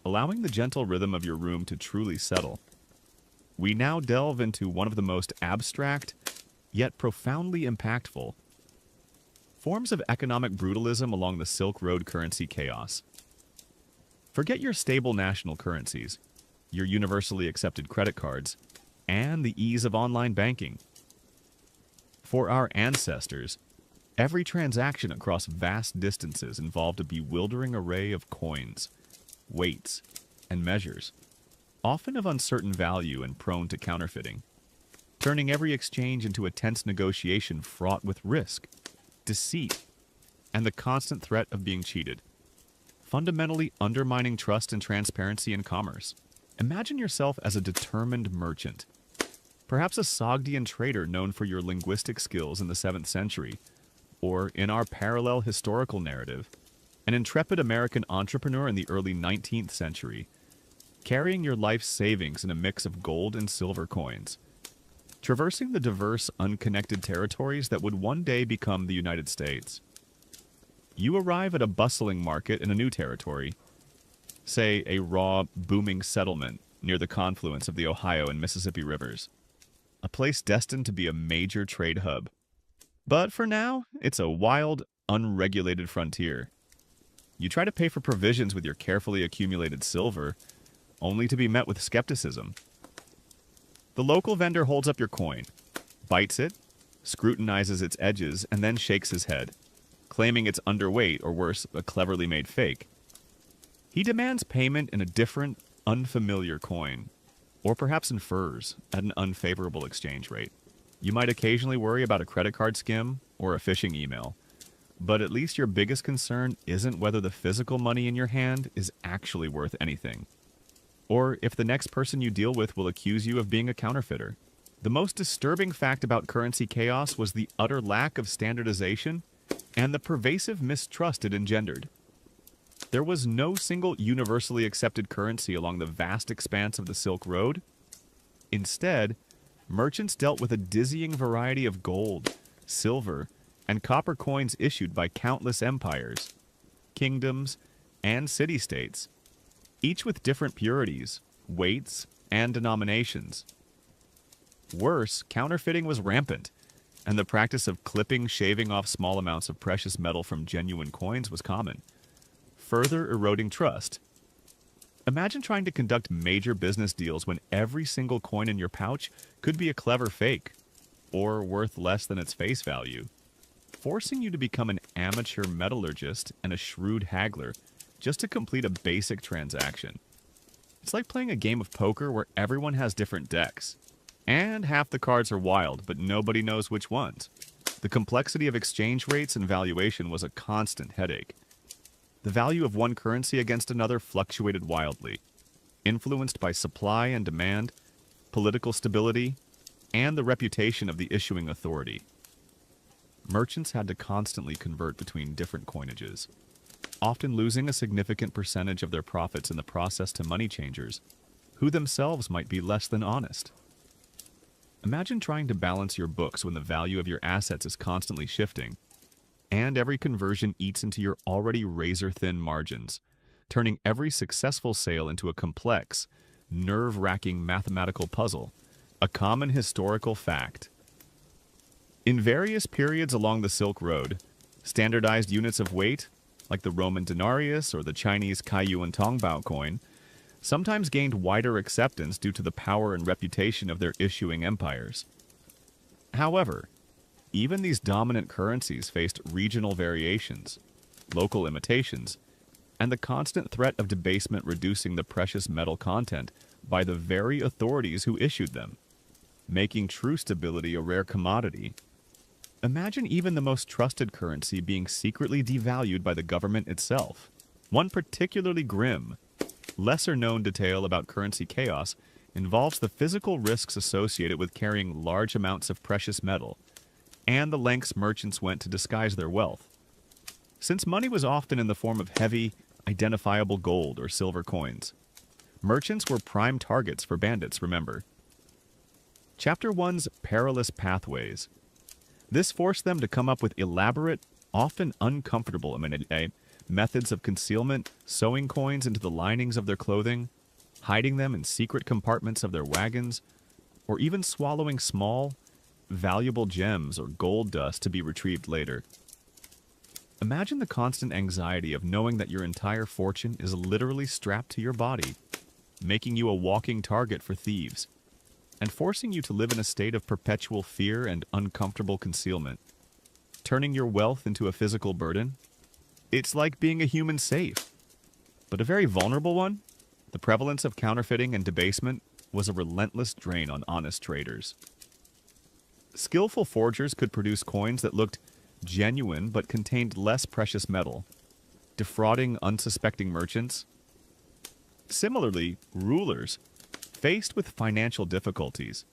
allowing the gentle rhythm of your room to truly settle, we now delve into one of the most abstract, yet profoundly impactful, forms of economic brutalism along the Silk Road currency chaos. Forget your stable national currencies, your universally accepted credit cards, and the ease of online banking. For our ancestors, every transaction across vast distances involved a bewildering array of coins, weights, and measures, often of uncertain value and prone to counterfeiting, turning every exchange into a tense negotiation fraught with risk, deceit, and the constant threat of being cheated, fundamentally undermining trust and transparency in commerce. Imagine yourself as a determined merchant, perhaps a Sogdian trader known for your linguistic skills in the 7th century, or in our parallel historical narrative, an intrepid American entrepreneur in the early 19th century, carrying your life's savings in a mix of gold and silver coins, traversing the diverse, unconnected territories that would one day become the United States. You arrive at a bustling market in a new territory, say a raw, booming settlement near the confluence of the Ohio and Mississippi rivers, a place destined to be a major trade hub. But for now, it's a wild, unregulated frontier. You try to pay for provisions with your carefully accumulated silver, only to be met with skepticism. The local vendor holds up your coin, bites it, scrutinizes its edges, and then shakes his head, claiming it's underweight or worse, a cleverly made fake. He demands payment in a different, unfamiliar coin, or perhaps in furs at an unfavorable exchange rate. You might occasionally worry about a credit card skim or a phishing email, but at least your biggest concern isn't whether the physical money in your hand is actually worth anything, or if the next person you deal with will accuse you of being a counterfeiter. The most disturbing fact about currency chaos was the utter lack of standardization and the pervasive mistrust it engendered. There was no single universally accepted currency along the vast expanse of the Silk Road. Instead, merchants dealt with a dizzying variety of gold, silver, and copper coins issued by countless empires, kingdoms, and city-states, each with different purities, weights, and denominations. Worse, counterfeiting was rampant, and the practice of shaving off small amounts of precious metal from genuine coins was common, further eroding trust. Imagine trying to conduct major business deals when every single coin in your pouch could be a clever fake, or worth less than its face value, forcing you to become an amateur metallurgist and a shrewd haggler just to complete a basic transaction. It's like playing a game of poker where everyone has different decks, and half the cards are wild, but nobody knows which ones. The complexity of exchange rates and valuation was a constant headache. The value of one currency against another fluctuated wildly, influenced by supply and demand, political stability, and the reputation of the issuing authority. Merchants had to constantly convert between different coinages, often losing a significant percentage of their profits in the process to money changers, who themselves might be less than honest. Imagine trying to balance your books when the value of your assets is constantly shifting, and every conversion eats into your already razor-thin margins, turning every successful sale into a complex, nerve-wracking mathematical puzzle, a common historical fact. In various periods along the Silk Road, standardized units of weight, like the Roman denarius or the Chinese Kaiyuan Tongbao coin, sometimes gained wider acceptance due to the power and reputation of their issuing empires. However, even these dominant currencies faced regional variations, local imitations, and the constant threat of debasement reducing the precious metal content by the very authorities who issued them, making true stability a rare commodity. Imagine even the most trusted currency being secretly devalued by the government itself. One particularly grim, lesser-known detail about currency chaos involves the physical risks associated with carrying large amounts of precious metal and the lengths merchants went to disguise their wealth. Since money was often in the form of heavy, identifiable gold or silver coins, merchants were prime targets for bandits, remember. Chapter 1's Perilous Pathways. This forced them to come up with elaborate, often uncomfortable methods of concealment, sewing coins into the linings of their clothing, hiding them in secret compartments of their wagons, or even swallowing small, valuable gems or gold dust to be retrieved later. Imagine the constant anxiety of knowing that your entire fortune is literally strapped to your body, making you a walking target for thieves, and forcing you to live in a state of perpetual fear and uncomfortable concealment, turning your wealth into a physical burden. It's like being a human safe, but a very vulnerable one. The prevalence of counterfeiting and debasement was a relentless drain on honest traders. Skillful forgers could produce coins that looked genuine but contained less precious metal, defrauding unsuspecting merchants. Similarly, rulers, faced with financial difficulties,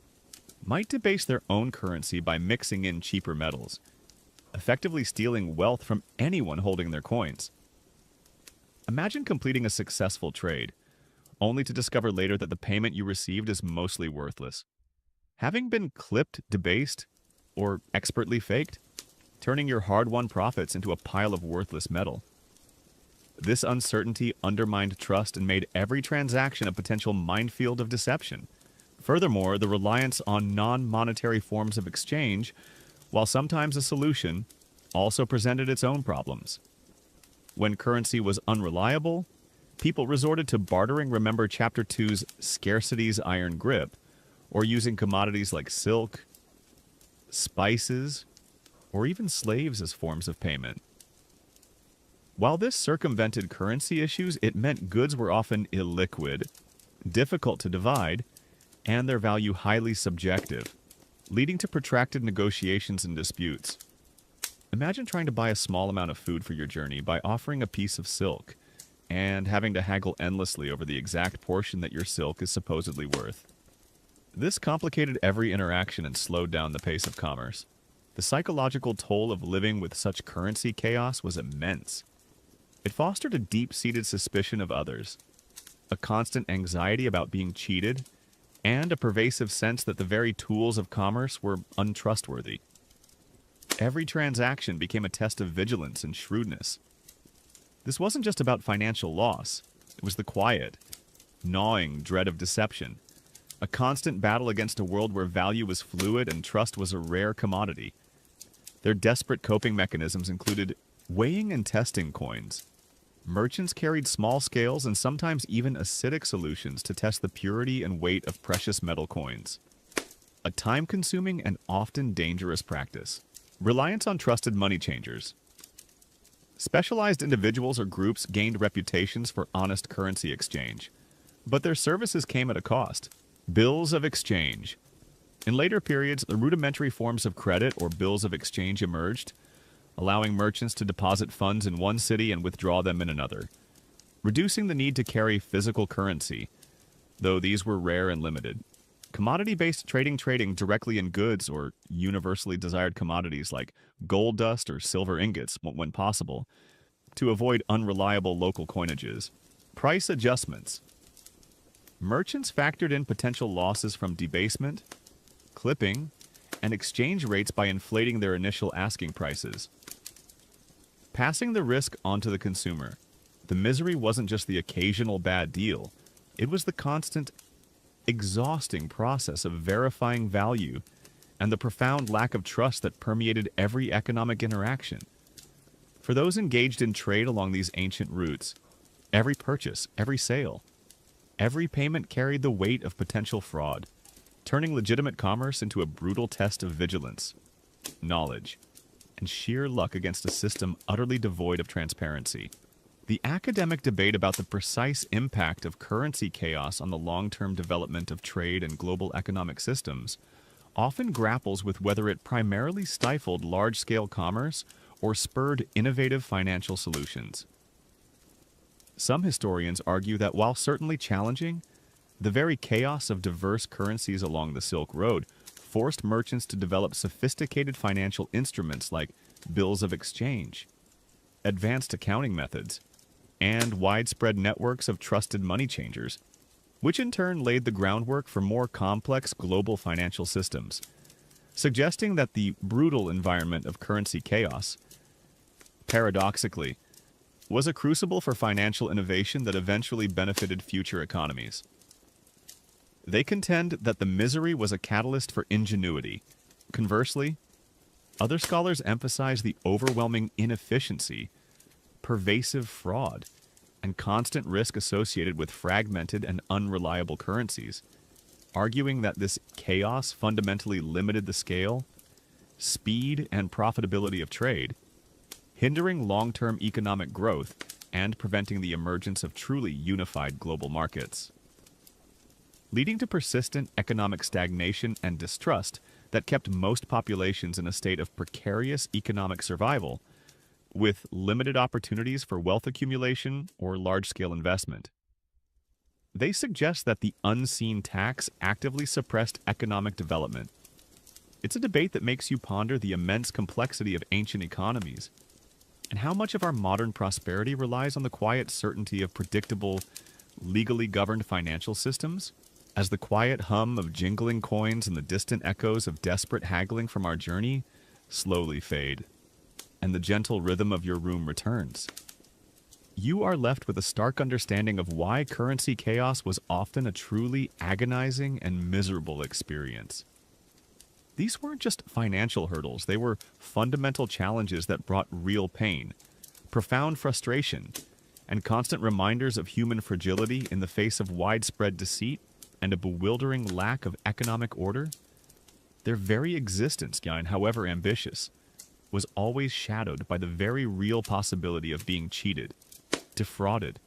might debase their own currency by mixing in cheaper metals, effectively stealing wealth from anyone holding their coins. Imagine completing a successful trade, only to discover later that the payment you received is mostly worthless, having been clipped, debased, or expertly faked, turning your hard-won profits into a pile of worthless metal. This uncertainty undermined trust and made every transaction a potential minefield of deception. Furthermore, the reliance on non-monetary forms of exchange, while sometimes a solution, also presented its own problems. When currency was unreliable, people resorted to bartering. Remember Chapter 2's Scarcity's Iron Grip, or using commodities like silk, spices, or even slaves as forms of payment. While this circumvented currency issues, it meant goods were often illiquid, difficult to divide, and their value highly subjective, leading to protracted negotiations and disputes. Imagine trying to buy a small amount of food for your journey by offering a piece of silk, and having to haggle endlessly over the exact portion that your silk is supposedly worth. This complicated every interaction and slowed down the pace of commerce. The psychological toll of living with such currency chaos was immense. It fostered a deep-seated suspicion of others, a constant anxiety about being cheated, and a pervasive sense that the very tools of commerce were untrustworthy. Every transaction became a test of vigilance and shrewdness. This wasn't just about financial loss. It was the quiet, gnawing dread of deception, a constant battle against a world where value was fluid and trust was a rare commodity. Their desperate coping mechanisms included weighing and testing coins. Merchants carried small scales and sometimes even acidic solutions to test the purity and weight of precious metal coins. A time-consuming and often dangerous practice. Reliance on trusted money changers. Specialized individuals or groups gained reputations for honest currency exchange, but their services came at a cost. Bills of exchange. In later periods, the rudimentary forms of credit or bills of exchange emerged, allowing merchants to deposit funds in one city and withdraw them in another, reducing the need to carry physical currency, though these were rare and limited. Commodity-based trading directly in goods or universally desired commodities like gold dust or silver ingots when possible, to avoid unreliable local coinages. Price adjustments. Merchants factored in potential losses from debasement, clipping, and exchange rates by inflating their initial asking prices. Passing the risk onto the consumer. The misery wasn't just the occasional bad deal. It was the constant, exhausting process of verifying value and the profound lack of trust that permeated every economic interaction. For those engaged in trade along these ancient routes, every purchase, every sale, every payment carried the weight of potential fraud, turning legitimate commerce into a brutal test of vigilance, knowledge, and sheer luck against a system utterly devoid of transparency. The academic debate about the precise impact of currency chaos on the long-term development of trade and global economic systems often grapples with whether it primarily stifled large-scale commerce or spurred innovative financial solutions. Some historians argue that while certainly challenging, The very chaos of diverse currencies along the Silk Road forced merchants to develop sophisticated financial instruments like bills of exchange, advanced accounting methods, and widespread networks of trusted money changers, which in turn laid the groundwork for more complex global financial systems, suggesting that the brutal environment of currency chaos, paradoxically, was a crucible for financial innovation that eventually benefited future economies. They contend that the misery was a catalyst for ingenuity. Conversely, other scholars emphasize the overwhelming inefficiency, pervasive fraud, and constant risk associated with fragmented and unreliable currencies, arguing that this chaos fundamentally limited the scale, speed, and profitability of trade, hindering long-term economic growth and preventing the emergence of truly unified global markets, leading to persistent economic stagnation and distrust that kept most populations in a state of precarious economic survival, with limited opportunities for wealth accumulation or large-scale investment. They suggest that the unseen tax actively suppressed economic development. It's a debate that makes you ponder the immense complexity of ancient economies, and how much of our modern prosperity relies on the quiet certainty of predictable, legally governed financial systems. As the quiet hum of jingling coins and the distant echoes of desperate haggling from our journey slowly fade, and the gentle rhythm of your room returns, you are left with a stark understanding of why currency chaos was often a truly agonizing and miserable experience. These weren't just financial hurdles, they were fundamental challenges that brought real pain, profound frustration, and constant reminders of human fragility in the face of widespread deceit and a bewildering lack of economic order. Their very existence, however ambitious, was always shadowed by the very real possibility of being cheated, defrauded,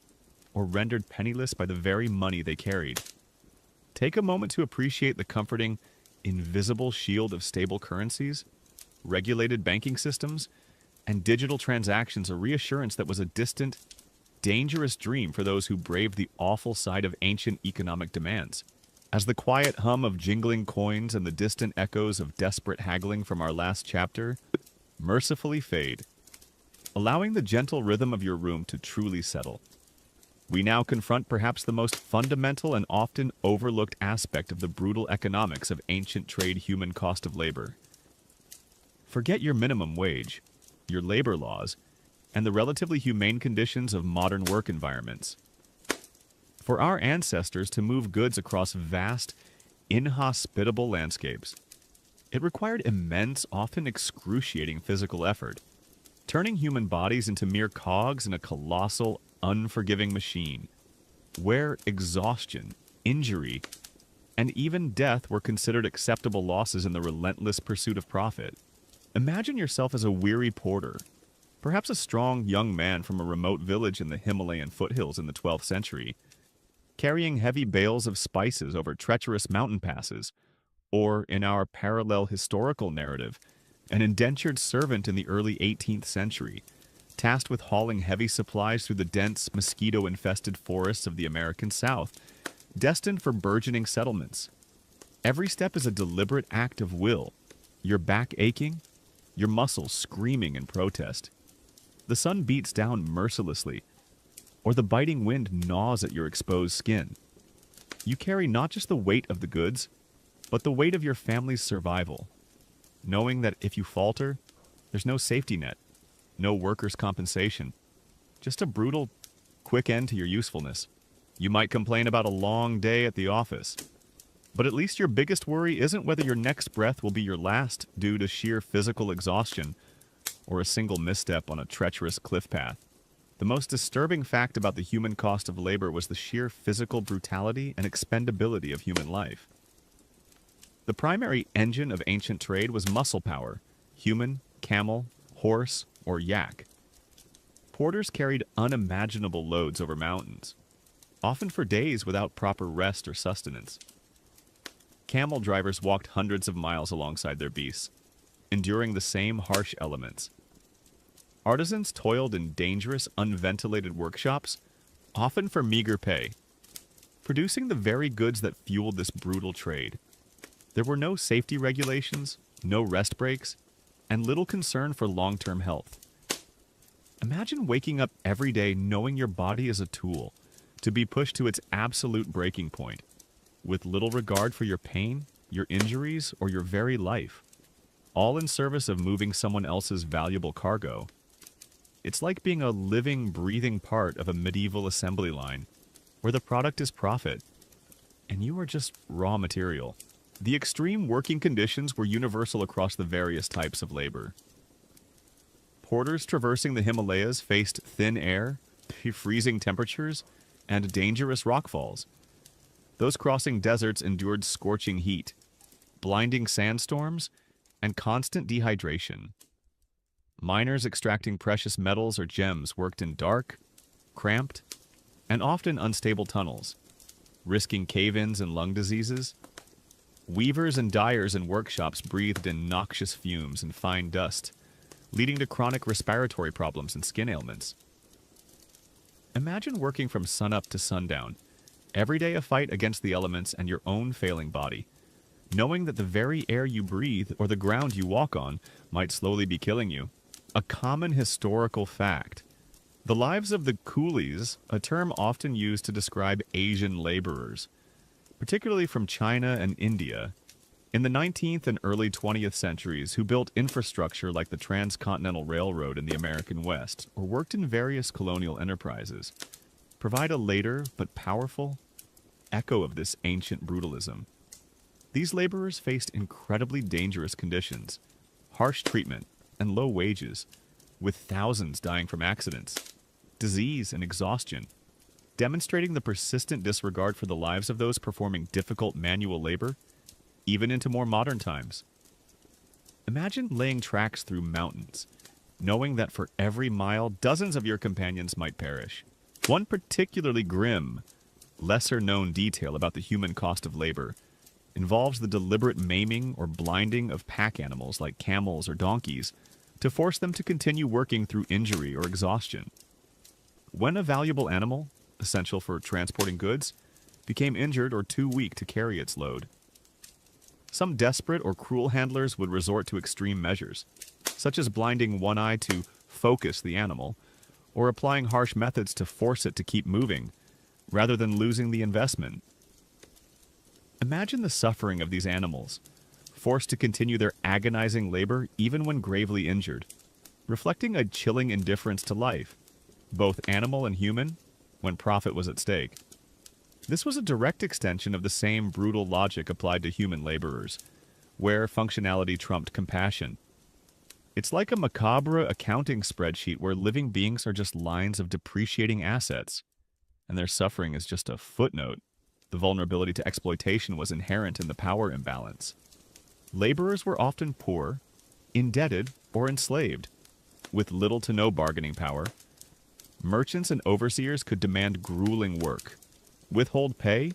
or rendered penniless by the very money they carried. Take a moment to appreciate the comforting, invisible shield of stable currencies, regulated banking systems, and digital transactions, a reassurance that was a distant, dangerous dream for those who braved the awful side of ancient economic demands. As the quiet hum of jingling coins and the distant echoes of desperate haggling from our last chapter mercifully fade, allowing the gentle rhythm of your room to truly settle, we now confront perhaps the most fundamental and often overlooked aspect of the brutal economics of ancient trade: human cost of labor. Forget your minimum wage, your labor laws, and the relatively humane conditions of modern work environments. For our ancestors to move goods across vast, inhospitable landscapes, it required immense, often excruciating physical effort, turning human bodies into mere cogs in a colossal, unforgiving machine, where exhaustion, injury, and even death were considered acceptable losses in the relentless pursuit of profit. Imagine yourself as a weary porter, perhaps a strong young man from a remote village in the Himalayan foothills in the 12th century, carrying heavy bales of spices over treacherous mountain passes, or, in our parallel historical narrative, an indentured servant in the early 18th century, tasked with hauling heavy supplies through the dense, mosquito-infested forests of the American South, destined for burgeoning settlements. Every step is a deliberate act of will, your back aching, your muscles screaming in protest. The sun beats down mercilessly, or the biting wind gnaws at your exposed skin. You carry not just the weight of the goods, but the weight of your family's survival, knowing that if you falter, there's no safety net, no workers' compensation, just a brutal, quick end to your usefulness. You might complain about a long day at the office, but at least your biggest worry isn't whether your next breath will be your last due to sheer physical exhaustion or a single misstep on a treacherous cliff path. The most disturbing fact about the human cost of labor was the sheer physical brutality and expendability of human life. The primary engine of ancient trade was muscle power: human, camel, horse, or yak. Porters carried unimaginable loads over mountains, often for days without proper rest or sustenance. Camel drivers walked hundreds of miles alongside their beasts, enduring the same harsh elements. Artisans toiled in dangerous, unventilated workshops, often for meager pay. producing the very goods that fueled this brutal trade. There were no safety regulations, no rest breaks, and little concern for long-term health. Imagine waking up every day knowing your body is a tool to be pushed to its absolute breaking point, with little regard for your pain, your injuries, or your very life, all in service of moving someone else's valuable cargo. It's like being a living, breathing part of a medieval assembly line, where the product is profit, and you are just raw material. The extreme working conditions were universal across the various types of labor. Porters traversing the Himalayas faced thin air, freezing temperatures, and dangerous rockfalls. Those crossing deserts endured scorching heat, blinding sandstorms, and constant dehydration. Miners extracting precious metals or gems worked in dark, cramped, and often unstable tunnels, risking cave-ins and lung diseases. Weavers and dyers in workshops breathed in noxious fumes and fine dust, leading to chronic respiratory problems and skin ailments. Imagine working from sunup to sundown, every day a fight against the elements and your own failing body, knowing that the very air you breathe or the ground you walk on might slowly be killing you. A common historical fact. The lives of the coolies, a term often used to describe Asian laborers, particularly from China and India, in the 19th and early 20th centuries, who built infrastructure like the Transcontinental Railroad in the American West, or worked in various colonial enterprises, provide a later but powerful echo of this ancient brutalism. These laborers faced incredibly dangerous conditions, harsh treatment, and low wages, with thousands dying from accidents, disease, and exhaustion, demonstrating the persistent disregard for the lives of those performing difficult manual labor, even into more modern times. Imagine laying tracks through mountains, knowing that for every mile, dozens of your companions might perish. One particularly grim, lesser-known detail about the human cost of labor involves the deliberate maiming or blinding of pack animals like camels or donkeys to force them to continue working through injury or exhaustion. When a valuable animal, essential for transporting goods, became injured or too weak to carry its load, some desperate or cruel handlers would resort to extreme measures, such as blinding one eye to focus the animal, or applying harsh methods to force it to keep moving, rather than losing the investment. Imagine the suffering of these animals, forced to continue their agonizing labor even when gravely injured, reflecting a chilling indifference to life, both animal and human, when profit was at stake. This was a direct extension of the same brutal logic applied to human laborers, where functionality trumped compassion. It's like a macabre accounting spreadsheet where living beings are just lines of depreciating assets, and their suffering is just a footnote. The vulnerability to exploitation was inherent in the power imbalance. Laborers were often poor, indebted, or enslaved, with little to no bargaining power. Merchants and overseers could demand grueling work, withhold pay,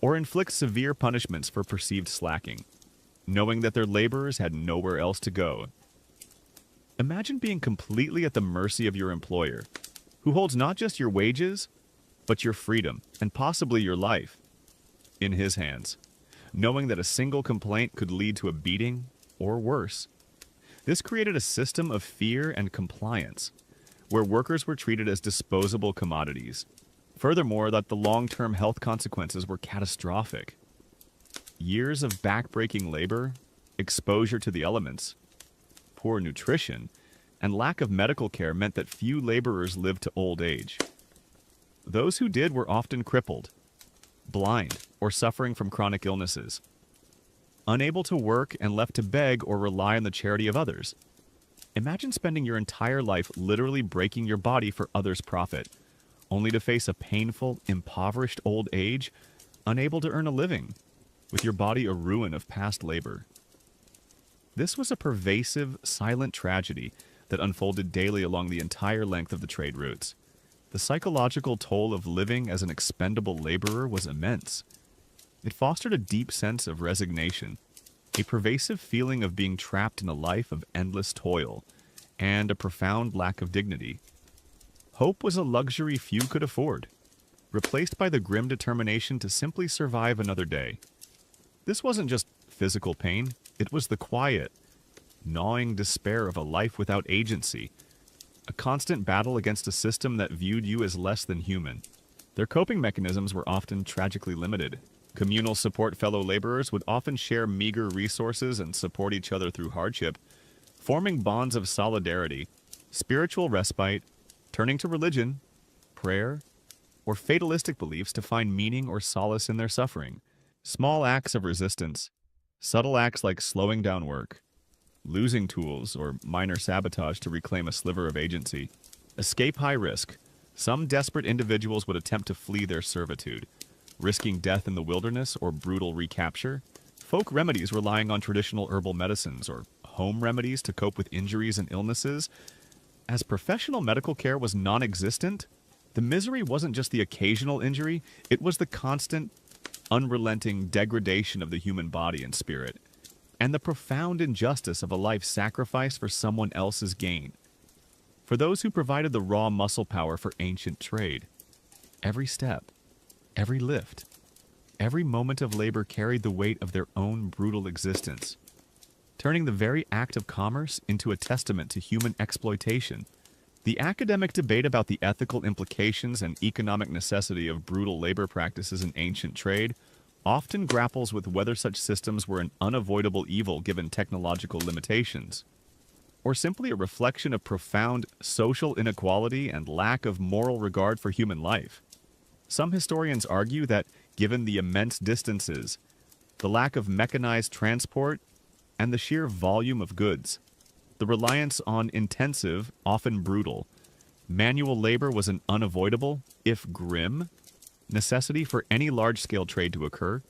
or inflict severe punishments for perceived slacking, knowing that their laborers had nowhere else to go. Imagine being completely at the mercy of your employer, who holds not just your wages, but your freedom, and possibly your life, in his hands, knowing that a single complaint could lead to a beating, or worse. This created a system of fear and compliance, where workers were treated as disposable commodities. Furthermore, that the long-term health consequences were catastrophic. Years of back-breaking labor, exposure to the elements, poor nutrition, and lack of medical care meant that few laborers lived to old age. Those who did were often crippled, blind, or suffering from chronic illnesses, unable to work and left to beg or rely on the charity of others. Imagine spending your entire life literally breaking your body for others' profit, only to face a painful, impoverished old age, unable to earn a living, with your body a ruin of past labor. This was a pervasive, silent tragedy that unfolded daily along the entire length of the trade routes. The psychological toll of living as an expendable laborer was immense. It fostered a deep sense of resignation, a pervasive feeling of being trapped in a life of endless toil, and a profound lack of dignity. Hope was a luxury few could afford. replaced by the grim determination to simply survive another day. This wasn't just physical pain, it was the quiet, gnawing despair of a life without agency, a constant battle against a system that viewed you as less than human. Their coping mechanisms were often tragically limited. Communal support fellow laborers would often share meager resources and support each other through hardship, forming bonds of solidarity, spiritual respite, turning to religion, prayer, or fatalistic beliefs to find meaning or solace in their suffering. Small acts of resistance, subtle acts like slowing down work, losing tools, or minor sabotage to reclaim a sliver of agency. Escape high risk. Some desperate individuals would attempt to flee their servitude, risking death in the wilderness or brutal recapture. Folk remedies relying on traditional herbal medicines or home remedies to cope with injuries and illnesses. As professional medical care was non-existent, the misery wasn't just the occasional injury, it was the constant, unrelenting degradation of the human body and spirit, and the profound injustice of a life sacrificed for someone else's gain. For those who provided the raw muscle power for ancient trade, every step, every lift, every moment of labor carried the weight of their own brutal existence, turning the very act of commerce into a testament to human exploitation. The academic debate about the ethical implications and economic necessity of brutal labor practices in ancient trade often grapples with whether such systems were an unavoidable evil given technological limitations, or simply a reflection of profound social inequality and lack of moral regard for human life. Some historians argue that, given the immense distances, the lack of mechanized transport, and the sheer volume of goods, the reliance on intensive, often brutal, manual labor was an unavoidable, if grim, necessity for any large-scale trade to occur,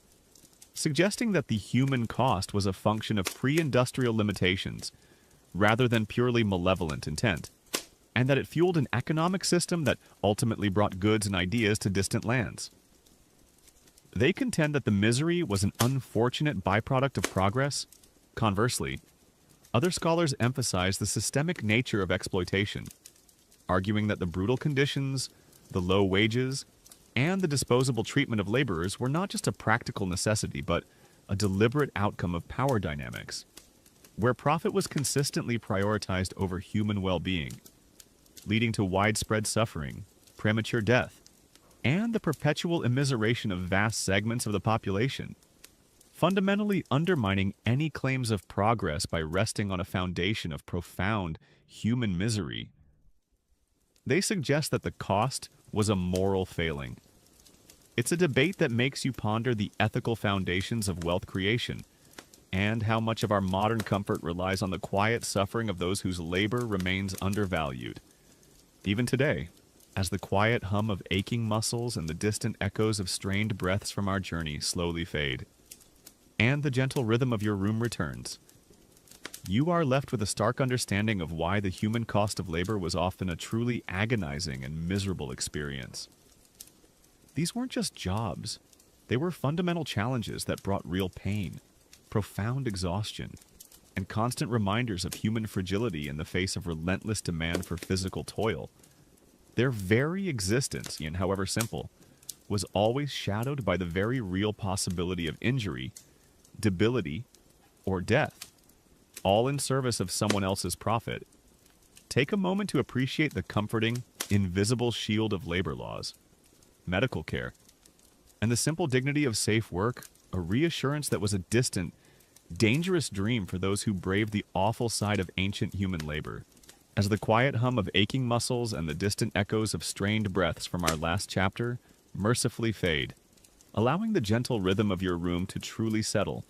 suggesting that the human cost was a function of pre-industrial limitations rather than purely malevolent intent, and that it fueled an economic system that ultimately brought goods and ideas to distant lands. They contend that the misery was an unfortunate byproduct of progress. Conversely, other scholars emphasize the systemic nature of exploitation, arguing that the brutal conditions, the low wages, and the disposable treatment of laborers were not just a practical necessity, but a deliberate outcome of power dynamics, where profit was consistently prioritized over human well-being, leading to widespread suffering, premature death, and the perpetual immiseration of vast segments of the population, fundamentally undermining any claims of progress by resting on a foundation of profound human misery. They suggest that the cost was a moral failing. It's a debate that makes you ponder the ethical foundations of wealth creation and how much of our modern comfort relies on the quiet suffering of those whose labor remains undervalued. Even today, as the quiet hum of aching muscles and the distant echoes of strained breaths from our journey slowly fade, and the gentle rhythm of your room returns, you are left with a stark understanding of why the human cost of labor was often a truly agonizing and miserable experience. These weren't just jobs. They were fundamental challenges that brought real pain, profound exhaustion, and constant reminders of human fragility in the face of relentless demand for physical toil. Their very existence, in however simple, was always shadowed by the very real possibility of injury, debility, or death, all in service of someone else's profit. Take a moment to appreciate the comforting, invisible shield of labor laws, medical care, and the simple dignity of safe work, a reassurance that was a distant, dangerous dream for those who braved the awful side of ancient human labor. As the quiet hum of aching muscles and the distant echoes of strained breaths from our last chapter mercifully fade, allowing the gentle rhythm of your room to truly settle,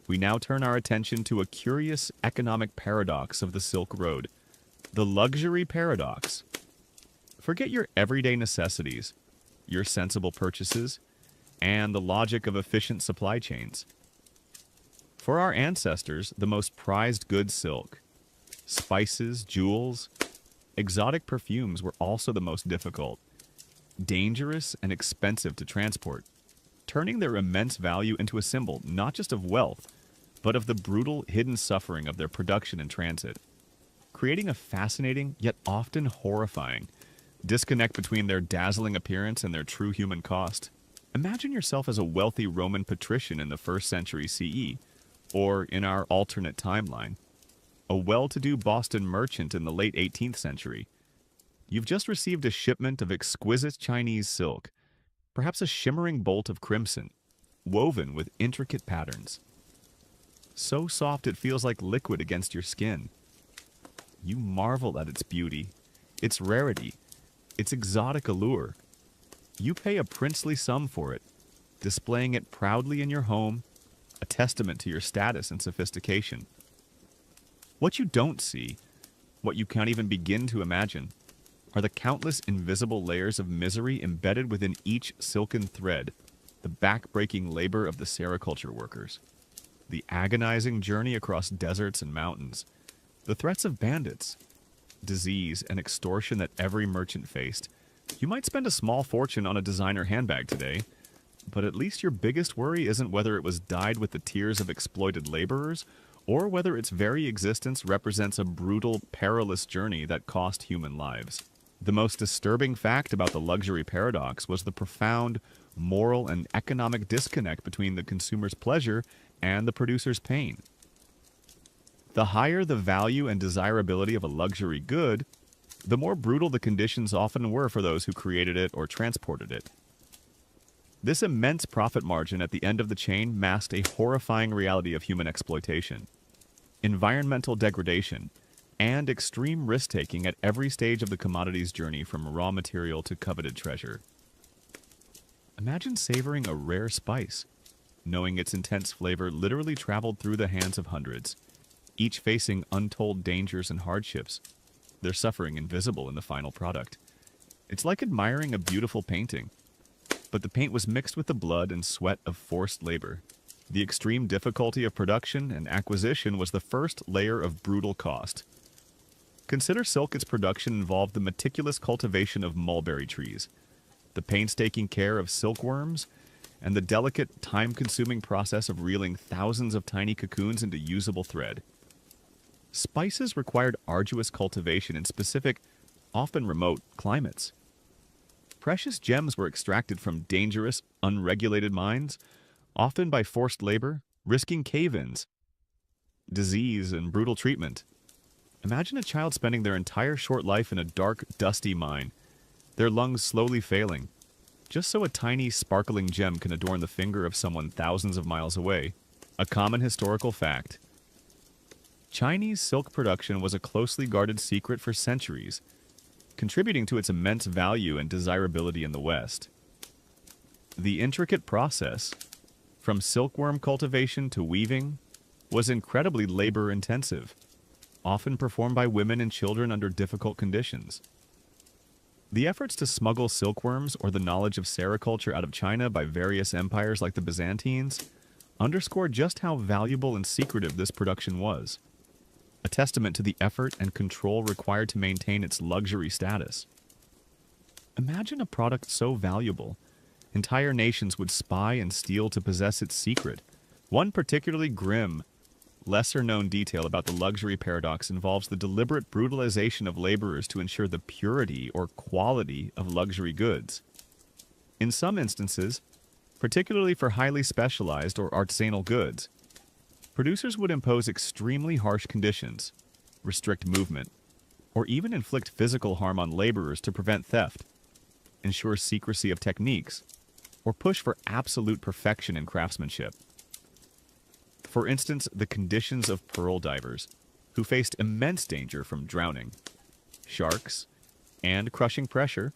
we now turn our attention to a curious economic paradox of the Silk Road, the luxury paradox. Forget your everyday necessities, your sensible purchases, and the logic of efficient supply chains. For our ancestors, the most prized goods, silk, spices, jewels, exotic perfumes were also the most difficult, dangerous, and expensive to transport, turning their immense value into a symbol not just of wealth, but of the brutal, hidden suffering of their production and transit, creating a fascinating, yet often horrifying, Disconnect between their dazzling appearance and their true human cost. Imagine yourself as a wealthy Roman patrician in the 1st century CE, or in our alternate timeline, a well-to-do Boston merchant in the late 18th century. You've just received a shipment of exquisite Chinese silk, perhaps a shimmering bolt of crimson, woven with intricate patterns. So soft it feels like liquid against your skin. You marvel at its beauty, its rarity, its exotic allure. You pay a princely sum for it, displaying it proudly in your home, a testament to your status and sophistication. What you don't see, what you can't even begin to imagine, are the countless invisible layers of misery embedded within each silken thread, the back-breaking labor of the sericulture workers, the agonizing journey across deserts and mountains, the threats of bandits, disease, and extortion that every merchant faced. You might spend a small fortune on a designer handbag today, but at least your biggest worry isn't whether it was dyed with the tears of exploited laborers, or whether its very existence represents a brutal, perilous journey that cost human lives. The most disturbing fact about the luxury paradox was the profound moral and economic disconnect between the consumer's pleasure and the producer's pain. The higher the value and desirability of a luxury good, the more brutal the conditions often were for those who created it or transported it. This immense profit margin at the end of the chain masked a horrifying reality of human exploitation, environmental degradation, and extreme risk-taking at every stage of the commodity's journey from raw material to coveted treasure. Imagine savoring a rare spice, knowing its intense flavor literally traveled through the hands of hundreds, each facing untold dangers and hardships, their suffering invisible in the final product. It's like admiring a beautiful painting, but the paint was mixed with the blood and sweat of forced labor. The extreme difficulty of production and acquisition was the first layer of brutal cost. Consider silk. Its production involved the meticulous cultivation of mulberry trees, the painstaking care of silkworms, and the delicate, time-consuming process of reeling thousands of tiny cocoons into usable thread. Spices required arduous cultivation in specific, often remote, climates. Precious gems were extracted from dangerous, unregulated mines, often by forced labor, risking cave-ins, disease, and brutal treatment. Imagine a child spending their entire short life in a dark, dusty mine, their lungs slowly failing, just so a tiny, sparkling gem can adorn the finger of someone thousands of miles away. A common historical fact. Chinese silk production was a closely guarded secret for centuries, contributing to its immense value and desirability in the West. The intricate process, from silkworm cultivation to weaving, was incredibly labor-intensive, often performed by women and children under difficult conditions. The efforts to smuggle silkworms or the knowledge of sericulture out of China by various empires like the Byzantines underscore just how valuable and secretive this production was, a testament to the effort and control required to maintain its luxury status. Imagine a product so valuable, entire nations would spy and steal to possess its secret. One particularly grim, lesser-known detail about the luxury paradox involves the deliberate brutalization of laborers to ensure the purity or quality of luxury goods. In some instances, particularly for highly specialized or artisanal goods, producers would impose extremely harsh conditions, restrict movement, or even inflict physical harm on laborers to prevent theft, ensure secrecy of techniques, or push for absolute perfection in craftsmanship. For instance, the conditions of pearl divers, who faced immense danger from drowning, sharks, and crushing pressure,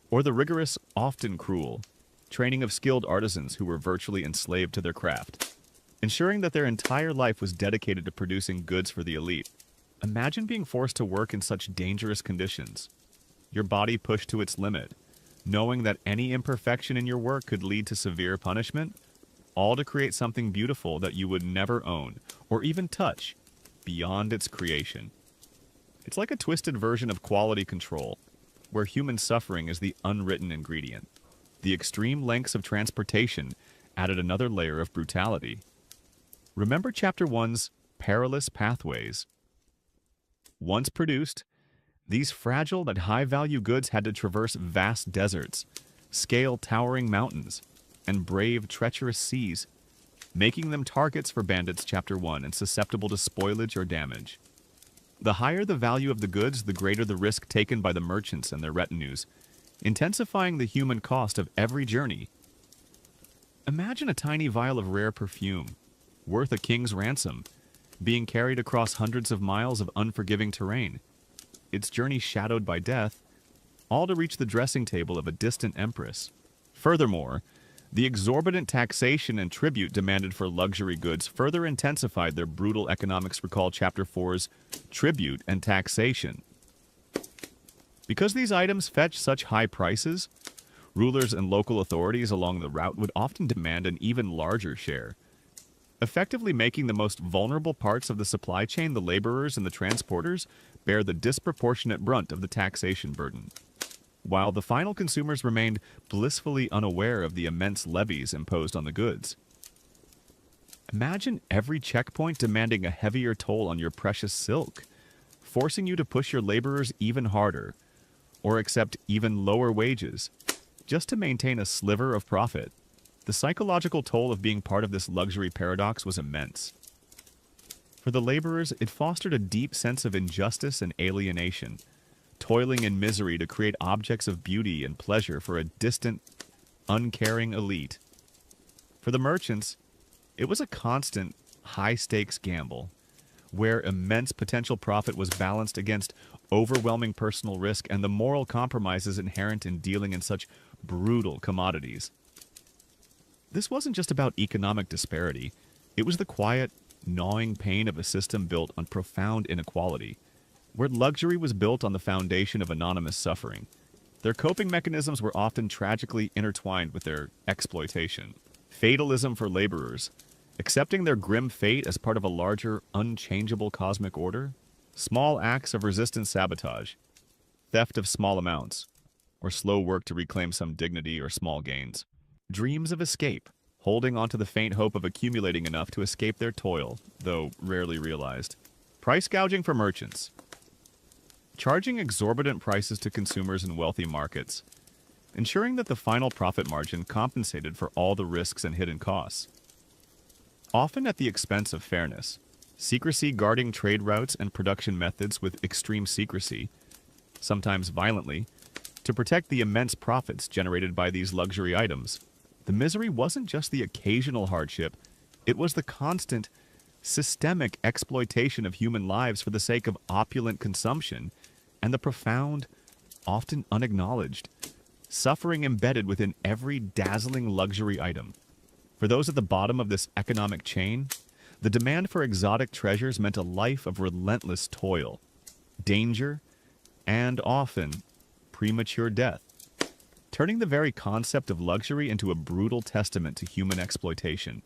or the rigorous, often cruel, training of skilled artisans who were virtually enslaved to their craft, ensuring that their entire life was dedicated to producing goods for the elite. Imagine being forced to work in such dangerous conditions, your body pushed to its limit, knowing that any imperfection in your work could lead to severe punishment, all to create something beautiful that you would never own or even touch beyond its creation. It's like a twisted version of quality control, where human suffering is the unwritten ingredient. The extreme lengths of transportation added another layer of brutality. Remember Chapter 1's perilous pathways. Once produced, These fragile and high-value goods had to traverse vast deserts, scale towering mountains, and brave treacherous seas, making them targets for bandits Chapter 1 and susceptible to spoilage or damage. The higher the value of the goods, the greater the risk taken by the merchants and their retinues, intensifying the human cost of every journey. Imagine a tiny vial of rare perfume, worth a king's ransom, being carried across hundreds of miles of unforgiving terrain, its journey shadowed by death, all to reach the dressing table of a distant empress. Furthermore, the exorbitant taxation and tribute demanded for luxury goods further intensified their brutal economics. Recall Chapter 4's tribute and taxation. Because these items fetch such high prices, rulers and local authorities along the route would often demand an even larger share, effectively making the most vulnerable parts of the supply chain, the laborers and the transporters, bear the disproportionate brunt of the taxation burden, while the final consumers remained blissfully unaware of the immense levies imposed on the goods. Imagine every checkpoint demanding a heavier toll on your precious silk, forcing you to push your laborers even harder, or accept even lower wages, just to maintain a sliver of profit. The psychological toll of being part of this luxury paradox was immense. For the laborers, it fostered a deep sense of injustice and alienation, toiling in misery to create objects of beauty and pleasure for a distant, uncaring elite. For the merchants, it was a constant, high-stakes gamble, where immense potential profit was balanced against overwhelming personal risk and the moral compromises inherent in dealing in such brutal commodities. This wasn't just about economic disparity. It was the quiet, gnawing pain of a system built on profound inequality, where luxury was built on the foundation of anonymous suffering. Their coping mechanisms were often tragically intertwined with their exploitation. Fatalism for laborers, accepting their grim fate as part of a larger, unchangeable cosmic order. Small acts of resistant sabotage, theft of small amounts, or slow work to reclaim some dignity or small gains. Dreams of escape, holding on to the faint hope of accumulating enough to escape their toil, though rarely realized. Price gouging for merchants, charging exorbitant prices to consumers in wealthy markets, ensuring that the final profit margin compensated for all the risks and hidden costs. Often at the expense of fairness, secrecy guarding trade routes and production methods with extreme secrecy, sometimes violently, to protect the immense profits generated by these luxury items. The misery wasn't just the occasional hardship, it was the constant, systemic exploitation of human lives for the sake of opulent consumption, and the profound, often unacknowledged, suffering embedded within every dazzling luxury item. For those at the bottom of this economic chain, the demand for exotic treasures meant a life of relentless toil, danger, and often premature death, turning the very concept of luxury into a brutal testament to human exploitation.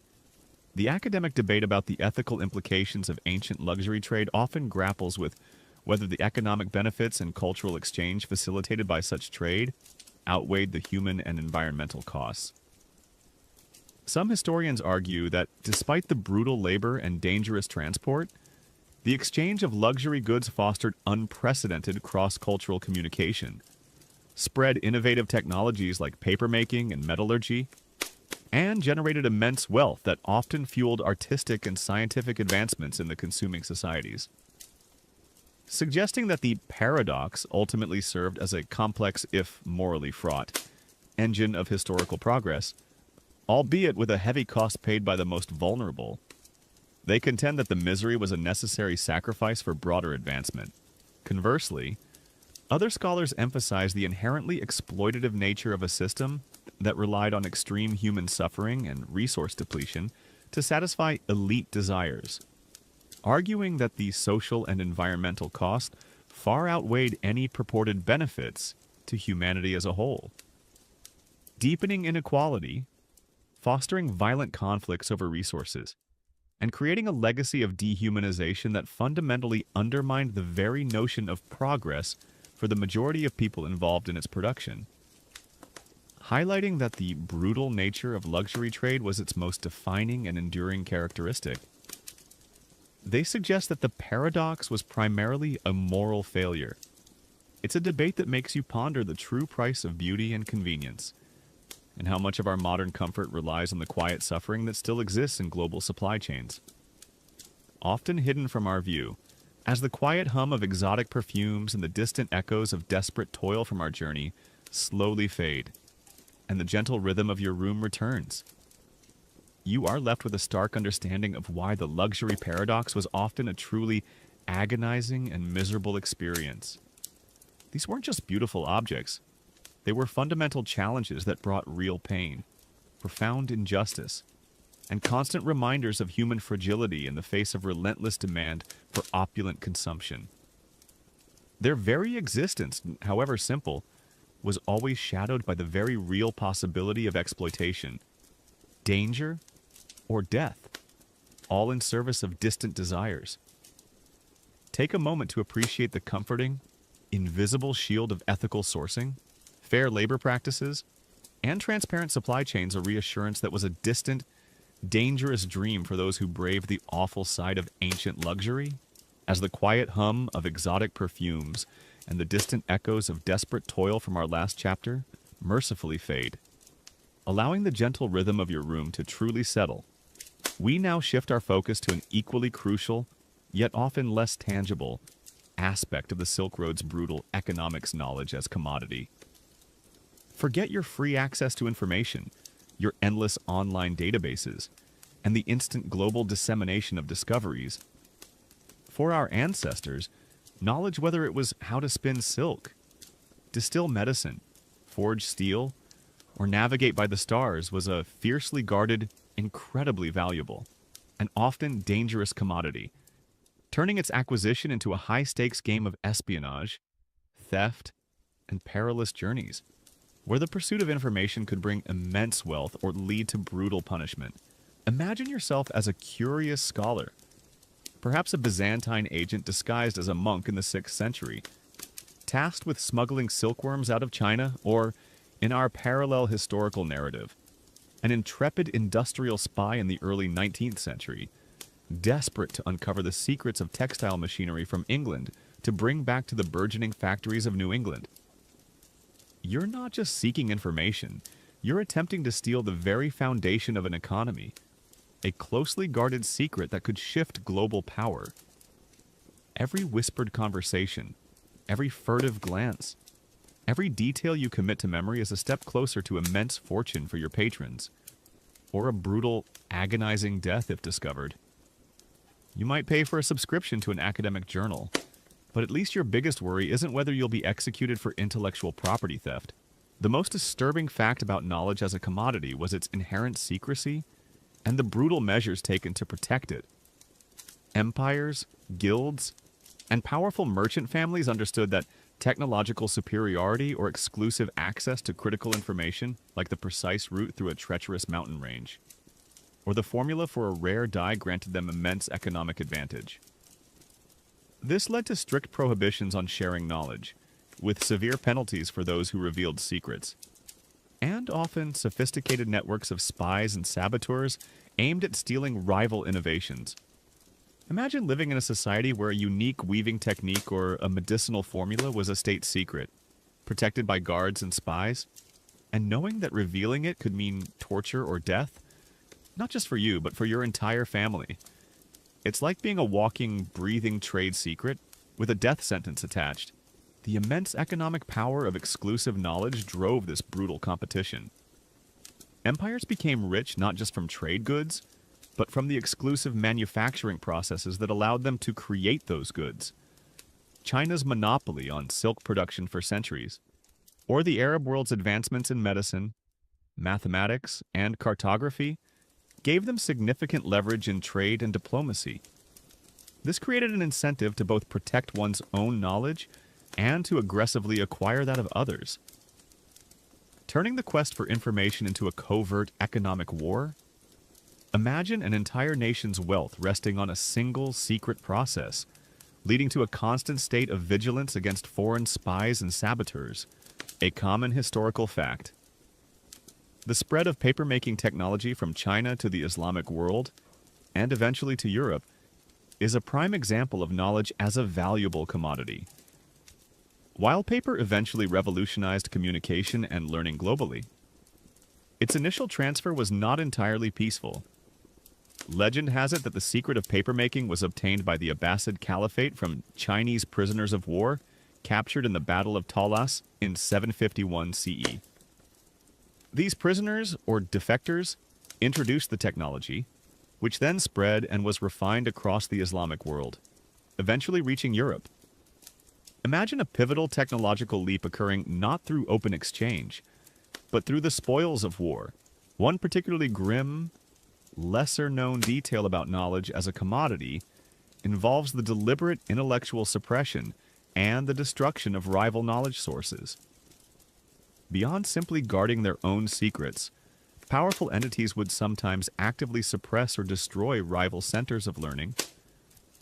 The academic debate about the ethical implications of ancient luxury trade often grapples with whether the economic benefits and cultural exchange facilitated by such trade outweighed the human and environmental costs. Some historians argue that despite the brutal labor and dangerous transport, the exchange of luxury goods fostered unprecedented cross-cultural communication, spread innovative technologies like papermaking and metallurgy, and generated immense wealth that often fueled artistic and scientific advancements in the consuming societies. Suggesting that the paradox ultimately served as a complex, if morally fraught, engine of historical progress, albeit with a heavy cost paid by the most vulnerable. They contend that the misery was a necessary sacrifice for broader advancement. Conversely, other scholars emphasize the inherently exploitative nature of a system that relied on extreme human suffering and resource depletion to satisfy elite desires, arguing that the social and environmental cost far outweighed any purported benefits to humanity as a whole. Deepening inequality, fostering violent conflicts over resources, and creating a legacy of dehumanization that fundamentally undermined the very notion of progress for the majority of people involved in its production. Highlighting that the brutal nature of luxury trade was its most defining and enduring characteristic, they suggest that the paradox was primarily a moral failure, It's a debate that makes you ponder the true price of beauty and convenience, and how much of our modern comfort relies on the quiet suffering that still exists in global supply chains. Often hidden from our view, as the quiet hum of exotic perfumes and the distant echoes of desperate toil from our journey slowly fade, and the gentle rhythm of your room returns, you are left with a stark understanding of why the luxury paradox was often a truly agonizing and miserable experience. These weren't just beautiful objects. They were fundamental challenges that brought real pain, profound injustice, and constant reminders of human fragility in the face of relentless demand for opulent consumption. Their very existence, however simple, was always shadowed by the very real possibility of exploitation, danger, or death, all in service of distant desires. Take a moment to appreciate the comforting, invisible shield of ethical sourcing, fair labor practices, and transparent supply chains, a reassurance that was a distant, dangerous dream for those who braved the awful side of ancient luxury, as the quiet hum of exotic perfumes and the distant echoes of desperate toil from our last chapter mercifully fade. Allowing the gentle rhythm of your room to truly settle, we now shift our focus to an equally crucial, yet often less tangible, aspect of the Silk Road's brutal economics knowledge as commodity. Forget your free access to information, your endless online databases, and the instant global dissemination of discoveries. For our ancestors, knowledge, whether it was how to spin silk, distill medicine, forge steel, or navigate by the stars, was a fiercely guarded, incredibly valuable, and often dangerous commodity, turning its acquisition into a high-stakes game of espionage, theft, and perilous journeys, where the pursuit of information could bring immense wealth or lead to brutal punishment. Imagine yourself as a curious scholar, perhaps a Byzantine agent disguised as a monk in the 6th century, tasked with smuggling silkworms out of China, or, in our parallel historical narrative, an intrepid industrial spy in the early 19th century, desperate to uncover the secrets of textile machinery from England to bring back to the burgeoning factories of New England. You're not just seeking information, you're attempting to steal the very foundation of an economy, a closely guarded secret that could shift global power. Every whispered conversation, every furtive glance, every detail you commit to memory is a step closer to immense fortune for your patrons, or a brutal, agonizing death if discovered. You might pay for a subscription to an academic journal, but at least your biggest worry isn't whether you'll be executed for intellectual property theft. The most disturbing fact about knowledge as a commodity was its inherent secrecy and the brutal measures taken to protect it. Empires, guilds, and powerful merchant families understood that technological superiority or exclusive access to critical information, like the precise route through a treacherous mountain range, or the formula for a rare dye, granted them immense economic advantage. This led to strict prohibitions on sharing knowledge, with severe penalties for those who revealed secrets, and often sophisticated networks of spies and saboteurs aimed at stealing rival innovations. Imagine living in a society where a unique weaving technique or a medicinal formula was a state secret, protected by guards and spies, and knowing that revealing it could mean torture or death, not just for you, but for your entire family. It's like being a walking, breathing trade secret with a death sentence attached. The immense economic power of exclusive knowledge drove this brutal competition. Empires became rich not just from trade goods, but from the exclusive manufacturing processes that allowed them to create those goods. China's monopoly on silk production for centuries, or the Arab world's advancements in medicine, mathematics, and cartography, gave them significant leverage in trade and diplomacy. This created an incentive to both protect one's own knowledge and to aggressively acquire that of others. Turning the quest for information into a covert economic war? Imagine an entire nation's wealth resting on a single secret process, leading to a constant state of vigilance against foreign spies and saboteurs, a common historical fact. The spread of paper-making technology from China to the Islamic world, and eventually to Europe, is a prime example of knowledge as a valuable commodity. While paper eventually revolutionized communication and learning globally, its initial transfer was not entirely peaceful. Legend has it that the secret of papermaking was obtained by the Abbasid Caliphate from Chinese prisoners of war captured in the Battle of Talas in 751 CE. These prisoners, or defectors, introduced the technology, which then spread and was refined across the Islamic world, eventually reaching Europe. Imagine a pivotal technological leap occurring not through open exchange, but through the spoils of war. One particularly grim, lesser-known detail about knowledge as a commodity involves the deliberate intellectual suppression and the destruction of rival knowledge sources. Beyond simply guarding their own secrets, powerful entities would sometimes actively suppress or destroy rival centers of learning,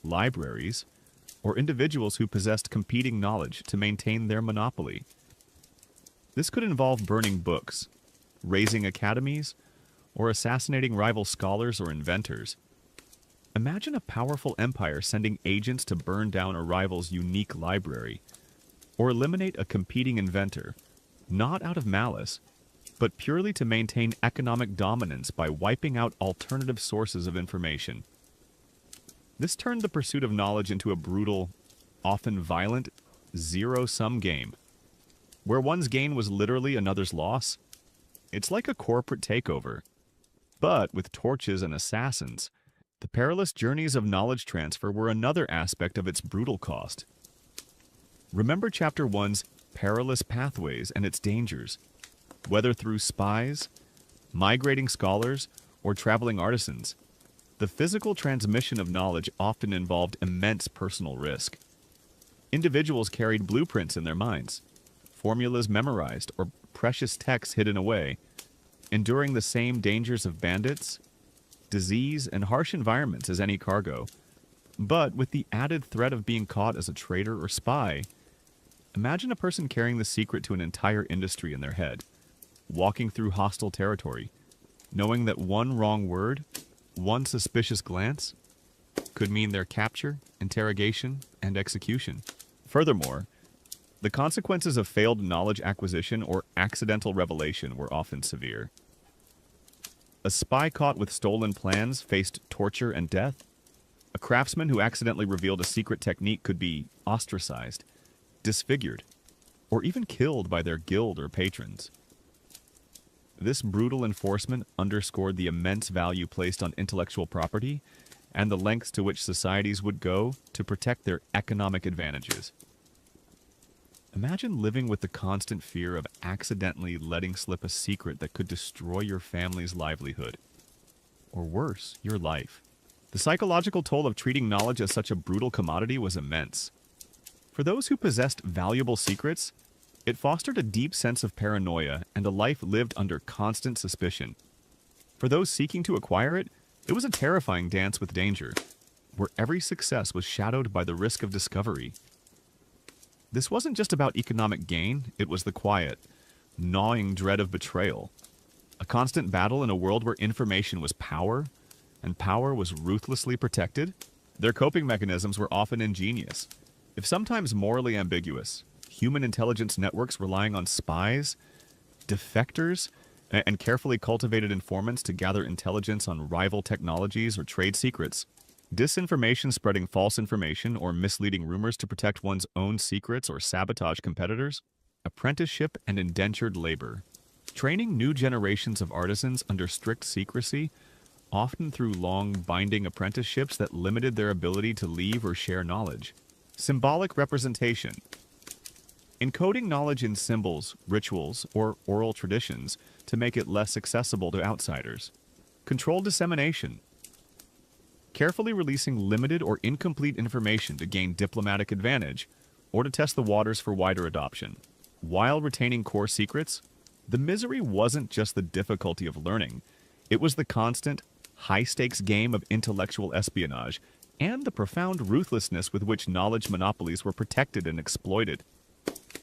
libraries, or individuals who possessed competing knowledge to maintain their monopoly. This could involve burning books, razing academies, or assassinating rival scholars or inventors. Imagine a powerful empire sending agents to burn down a rival's unique library, or eliminate a competing inventor, not out of malice, but purely to maintain economic dominance by wiping out alternative sources of information. This turned the pursuit of knowledge into a brutal, often violent, zero-sum game, where one's gain was literally another's loss. It's like a corporate takeover, but with torches and assassins. The perilous journeys of knowledge transfer were another aspect of its brutal cost. Remember Chapter 1's perilous pathways and its dangers, whether through spies, migrating scholars, or traveling artisans. The physical transmission of knowledge often involved immense personal risk. Individuals carried blueprints in their minds, formulas memorized, or precious texts hidden away, enduring the same dangers of bandits, disease, and harsh environments as any cargo. But with the added threat of being caught as a traitor or spy, imagine a person carrying the secret to an entire industry in their head, walking through hostile territory, knowing that one wrong word, one suspicious glance, could mean their capture, interrogation, and execution. Furthermore, the consequences of failed knowledge acquisition or accidental revelation were often severe. A spy caught with stolen plans faced torture and death. A craftsman who accidentally revealed a secret technique could be ostracized, disfigured, or even killed by their guild or patrons. This brutal enforcement underscored the immense value placed on intellectual property and the lengths to which societies would go to protect their economic advantages. Imagine living with the constant fear of accidentally letting slip a secret that could destroy your family's livelihood, or worse, your life. The psychological toll of treating knowledge as such a brutal commodity was immense. For those who possessed valuable secrets, it fostered a deep sense of paranoia and a life lived under constant suspicion. For those seeking to acquire it, it was a terrifying dance with danger, where every success was shadowed by the risk of discovery. This wasn't just about economic gain, it was the quiet, gnawing dread of betrayal. A constant battle in a world where information was power, and power was ruthlessly protected. Their coping mechanisms were often ingenious, if sometimes morally ambiguous. Human intelligence networks relying on spies, defectors, and carefully cultivated informants to gather intelligence on rival technologies or trade secrets. Disinformation spreading false information or misleading rumors to protect one's own secrets or sabotage competitors. Apprenticeship and indentured labor. Training new generations of artisans under strict secrecy, often through long binding apprenticeships that limited their ability to leave or share knowledge. Symbolic representation. Encoding knowledge in symbols, rituals, or oral traditions to make it less accessible to outsiders. Controlled dissemination. Carefully releasing limited or incomplete information to gain diplomatic advantage or to test the waters for wider adoption. While retaining core secrets, the misery wasn't just the difficulty of learning. It was the constant, high-stakes game of intellectual espionage and the profound ruthlessness with which knowledge monopolies were protected and exploited.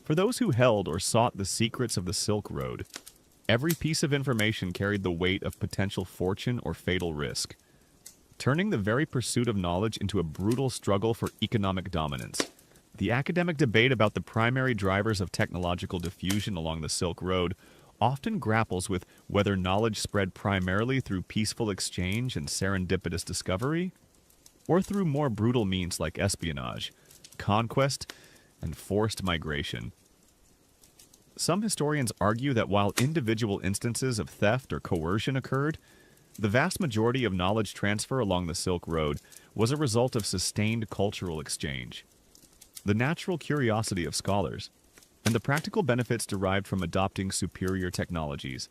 For those who held or sought the secrets of the Silk Road, every piece of information carried the weight of potential fortune or fatal risk, turning the very pursuit of knowledge into a brutal struggle for economic dominance. The academic debate about the primary drivers of technological diffusion along the Silk Road often grapples with whether knowledge spread primarily through peaceful exchange and serendipitous discovery, or through more brutal means like espionage, conquest, and forced migration. Some historians argue that while individual instances of theft or coercion occurred, the vast majority of knowledge transfer along the Silk Road was a result of sustained cultural exchange. The natural curiosity of scholars, and the practical benefits derived from adopting superior technologies,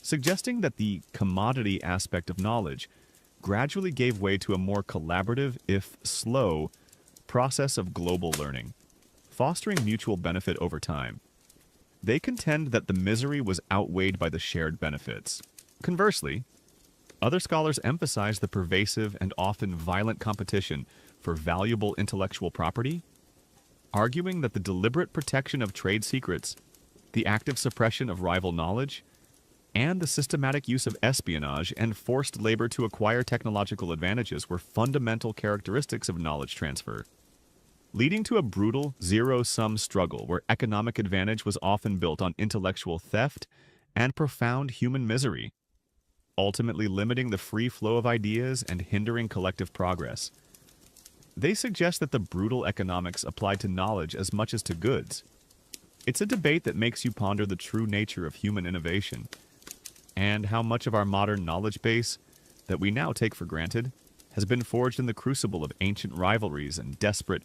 suggesting that the commodity aspect of knowledge gradually gave way to a more collaborative, if slow, process of global learning, fostering mutual benefit over time. They contend that the misery was outweighed by the shared benefits. Conversely, other scholars emphasize the pervasive and often violent competition for valuable intellectual property, arguing that the deliberate protection of trade secrets, the active suppression of rival knowledge, and the systematic use of espionage and forced labor to acquire technological advantages were fundamental characteristics of knowledge transfer, leading to a brutal, zero-sum struggle where economic advantage was often built on intellectual theft and profound human misery, ultimately limiting the free flow of ideas and hindering collective progress. They suggest that the brutal economics applied to knowledge as much as to goods. It's a debate that makes you ponder the true nature of human innovation, and how much of our modern knowledge base, that we now take for granted, has been forged in the crucible of ancient rivalries and desperate,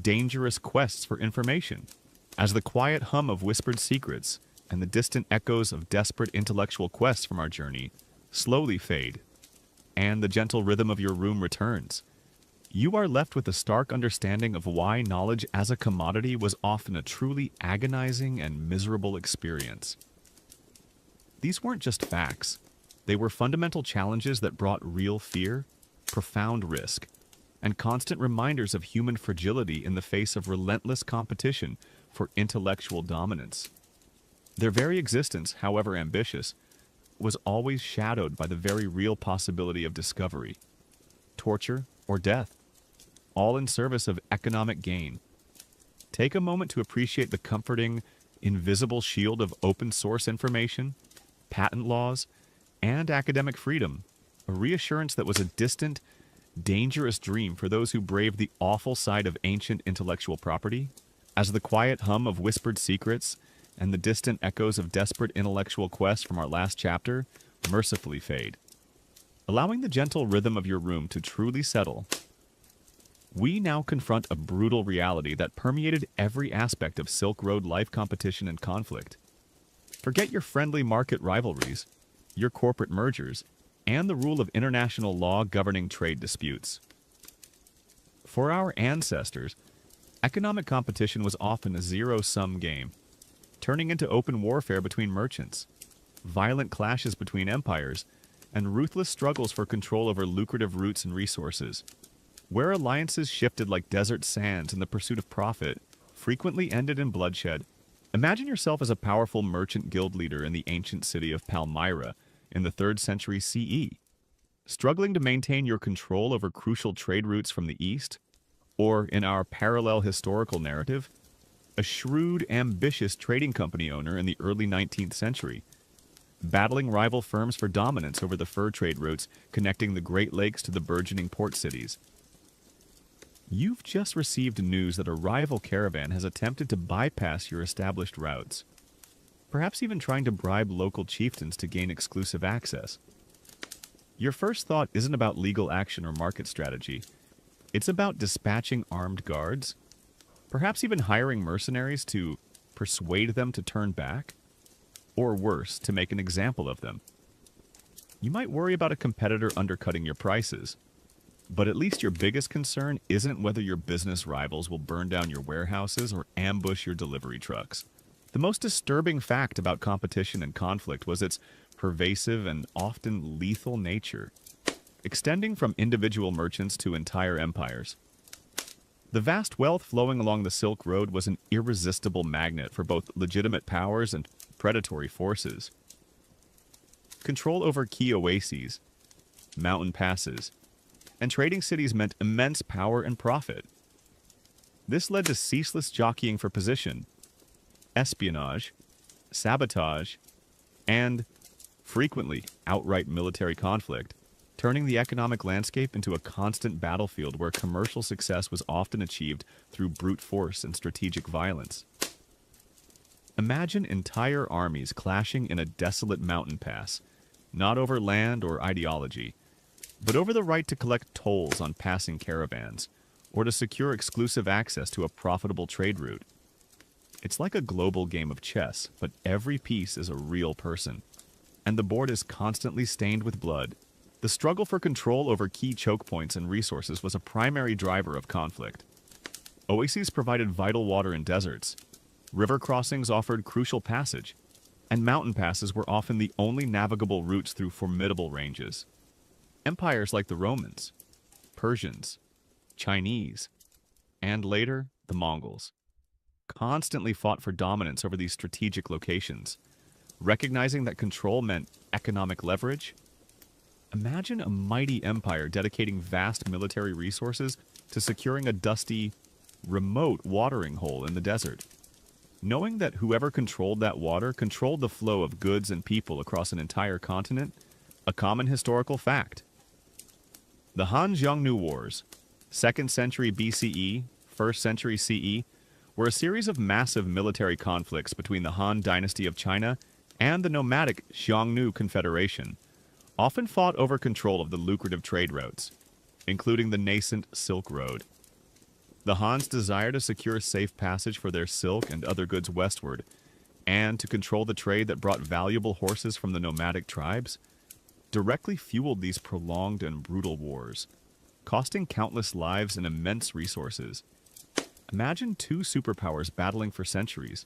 dangerous quests for information. As the quiet hum of whispered secrets and the distant echoes of desperate intellectual quests from our journey slowly fade, and the gentle rhythm of your room returns, you are left with a stark understanding of why knowledge as a commodity was often a truly agonizing and miserable experience. These weren't just facts. They were fundamental challenges that brought real fear, profound risk, and constant reminders of human fragility in the face of relentless competition for intellectual dominance. Their very existence, however ambitious, was always shadowed by the very real possibility of discovery, torture, or death, all in service of economic gain. Take a moment to appreciate the comforting, invisible shield of open source information, patent laws, and academic freedom, a reassurance that was a distant, dangerous dream for those who braved the awful side of ancient intellectual property, as the quiet hum of whispered secrets and the distant echoes of desperate intellectual quests from our last chapter mercifully fade. Allowing the gentle rhythm of your room to truly settle, we now confront a brutal reality that permeated every aspect of Silk Road life competition and conflict. Forget your friendly market rivalries, your corporate mergers, and the rule of international law governing trade disputes. For our ancestors, economic competition was often a zero-sum game, turning into open warfare between merchants, violent clashes between empires, and ruthless struggles for control over lucrative routes and resources. Where alliances shifted like desert sands in the pursuit of profit, frequently ended in bloodshed. Imagine yourself as a powerful merchant guild leader in the ancient city of Palmyra in the 3rd century CE, struggling to maintain your control over crucial trade routes from the east, or in our parallel historical narrative, a shrewd, ambitious trading company owner in the early 19th century, battling rival firms for dominance over the fur trade routes connecting the Great Lakes to the burgeoning port cities. You've just received news that a rival caravan has attempted to bypass your established routes, perhaps even trying to bribe local chieftains to gain exclusive access. Your first thought isn't about legal action or market strategy. It's about dispatching armed guards, perhaps even hiring mercenaries to persuade them to turn back, or worse, to make an example of them. You might worry about a competitor undercutting your prices, but at least your biggest concern isn't whether your business rivals will burn down your warehouses or ambush your delivery trucks. The most disturbing fact about competition and conflict was its pervasive and often lethal nature, extending from individual merchants to entire empires. The vast wealth flowing along the Silk Road was an irresistible magnet for both legitimate powers and predatory forces. Control over key oases, mountain passes, and trading cities meant immense power and profit. This led to ceaseless jockeying for position, espionage, sabotage, and, frequently, outright military conflict, turning the economic landscape into a constant battlefield where commercial success was often achieved through brute force and strategic violence. Imagine entire armies clashing in a desolate mountain pass, not over land or ideology, but over the right to collect tolls on passing caravans, or to secure exclusive access to a profitable trade route. It's like a global game of chess, but every piece is a real person, and the board is constantly stained with blood. The struggle for control over key choke points and resources was a primary driver of conflict. Oases provided vital water in deserts, river crossings offered crucial passage, and mountain passes were often the only navigable routes through formidable ranges. Empires like the Romans, Persians, Chinese, and later, the Mongols, constantly fought for dominance over these strategic locations. Recognizing that control meant economic leverage, imagine a mighty empire dedicating vast military resources to securing a dusty, remote watering hole in the desert. Knowing that whoever controlled that water controlled the flow of goods and people across an entire continent, a common historical fact. The Han-Xiongnu Wars, 2nd century BCE, 1st century CE, were a series of massive military conflicts between the Han dynasty of China and the nomadic Xiongnu Confederation, often fought over control of the lucrative trade routes, including the nascent Silk Road. The Han's desire to secure safe passage for their silk and other goods westward, and to control the trade that brought valuable horses from the nomadic tribes, directly fueled these prolonged and brutal wars, costing countless lives and immense resources. Imagine two superpowers battling for centuries,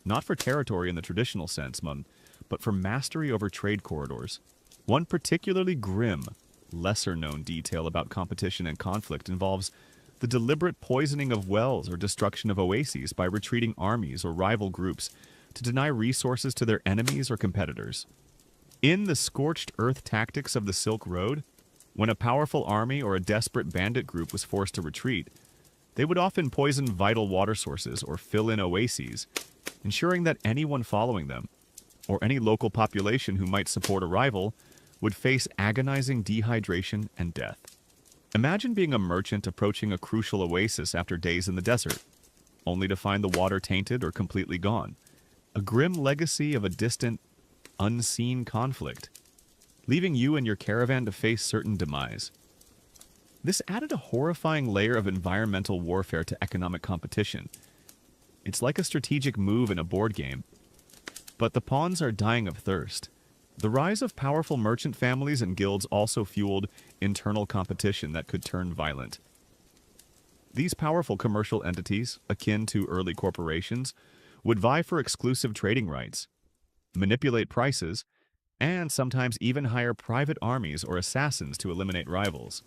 not for territory in the traditional sense, but for mastery over trade corridors. One particularly grim, lesser-known detail about competition and conflict involves the deliberate poisoning of wells or destruction of oases by retreating armies or rival groups to deny resources to their enemies or competitors. In the scorched earth tactics of the Silk Road, when a powerful army or a desperate bandit group was forced to retreat, they would often poison vital water sources or fill in oases, ensuring that anyone following them, or any local population who might support a rival, would face agonizing dehydration and death. Imagine being a merchant approaching a crucial oasis after days in the desert, only to find the water tainted or completely gone. A grim legacy of a distant, unseen conflict, leaving you and your caravan to face certain demise. This added a horrifying layer of environmental warfare to economic competition. It's like a strategic move in a board game, but the pawns are dying of thirst. The rise of powerful merchant families and guilds also fueled internal competition that could turn violent. These powerful commercial entities, akin to early corporations, would vie for exclusive trading rights, manipulate prices, and sometimes even hire private armies or assassins to eliminate rivals.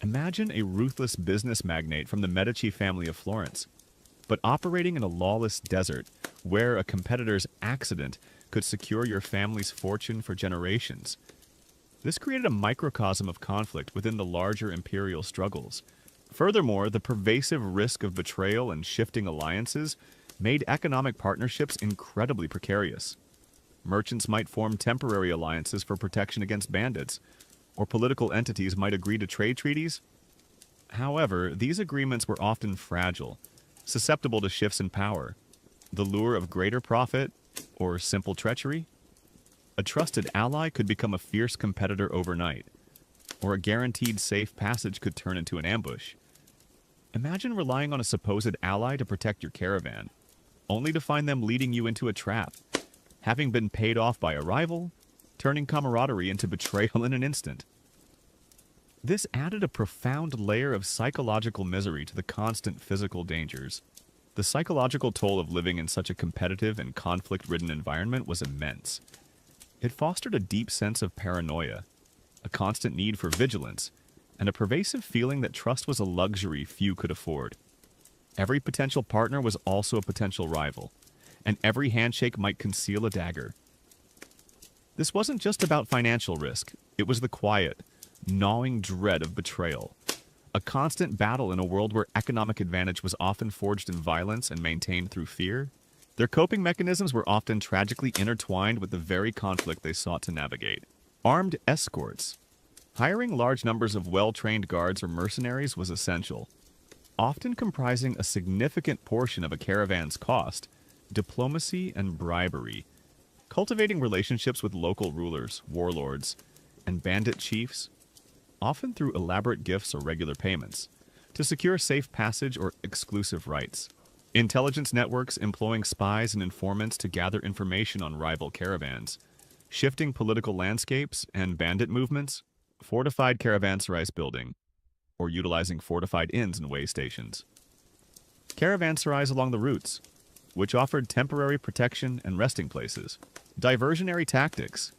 Imagine a ruthless business magnate from the Medici family of Florence, but operating in a lawless desert where a competitor's accident could secure your family's fortune for generations. This created a microcosm of conflict within the larger imperial struggles. Furthermore, the pervasive risk of betrayal and shifting alliances made economic partnerships incredibly precarious. Merchants might form temporary alliances for protection against bandits, or political entities might agree to trade treaties. However, these agreements were often fragile, susceptible to shifts in power, the lure of greater profit, or simple treachery. A trusted ally could become a fierce competitor overnight, or a guaranteed safe passage could turn into an ambush. Imagine relying on a supposed ally to protect your caravan, only to find them leading you into a trap, having been paid off by a rival, turning camaraderie into betrayal in an instant. This added a profound layer of psychological misery to the constant physical dangers. The psychological toll of living in such a competitive and conflict-ridden environment was immense. It fostered a deep sense of paranoia, a constant need for vigilance, and a pervasive feeling that trust was a luxury few could afford. Every potential partner was also a potential rival, and every handshake might conceal a dagger. This wasn't just about financial risk, it was the quiet, gnawing dread of betrayal, a constant battle in a world where economic advantage was often forged in violence and maintained through fear. Their coping mechanisms were often tragically intertwined with the very conflict they sought to navigate. Armed escorts. Hiring large numbers of well-trained guards or mercenaries was essential, often comprising a significant portion of a caravan's cost. Diplomacy and bribery. Cultivating relationships with local rulers, warlords, and bandit chiefs, often through elaborate gifts or regular payments, to secure safe passage or exclusive rights. Intelligence networks employing spies and informants to gather information on rival caravans. Shifting political landscapes and bandit movements. Fortified caravanserais building, or utilizing fortified inns and way stations. Caravanserais along the routes, which offered temporary protection and resting places. Diversionary tactics.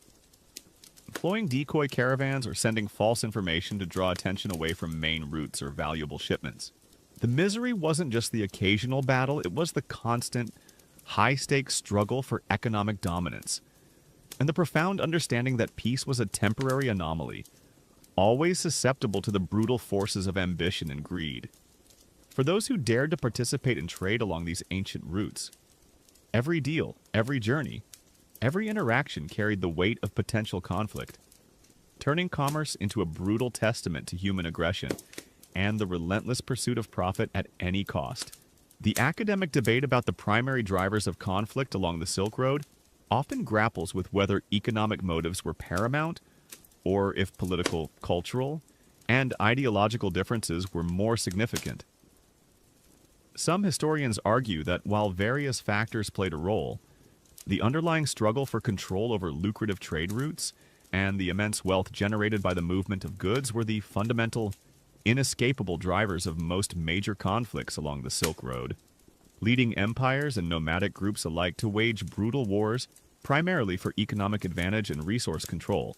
Employing decoy caravans or sending false information to draw attention away from main routes or valuable shipments. The misery wasn't just the occasional battle, it was the constant, high-stakes struggle for economic dominance, and the profound understanding that peace was a temporary anomaly, always susceptible to the brutal forces of ambition and greed. For those who dared to participate in trade along these ancient routes, every deal, every journey, every interaction carried the weight of potential conflict, turning commerce into a brutal testament to human aggression and the relentless pursuit of profit at any cost. The academic debate about the primary drivers of conflict along the Silk Road often grapples with whether economic motives were paramount or if political, cultural, and ideological differences were more significant. Some historians argue that while various factors played a role, the underlying struggle for control over lucrative trade routes and the immense wealth generated by the movement of goods were the fundamental, inescapable drivers of most major conflicts along the Silk Road, leading empires and nomadic groups alike to wage brutal wars primarily for economic advantage and resource control,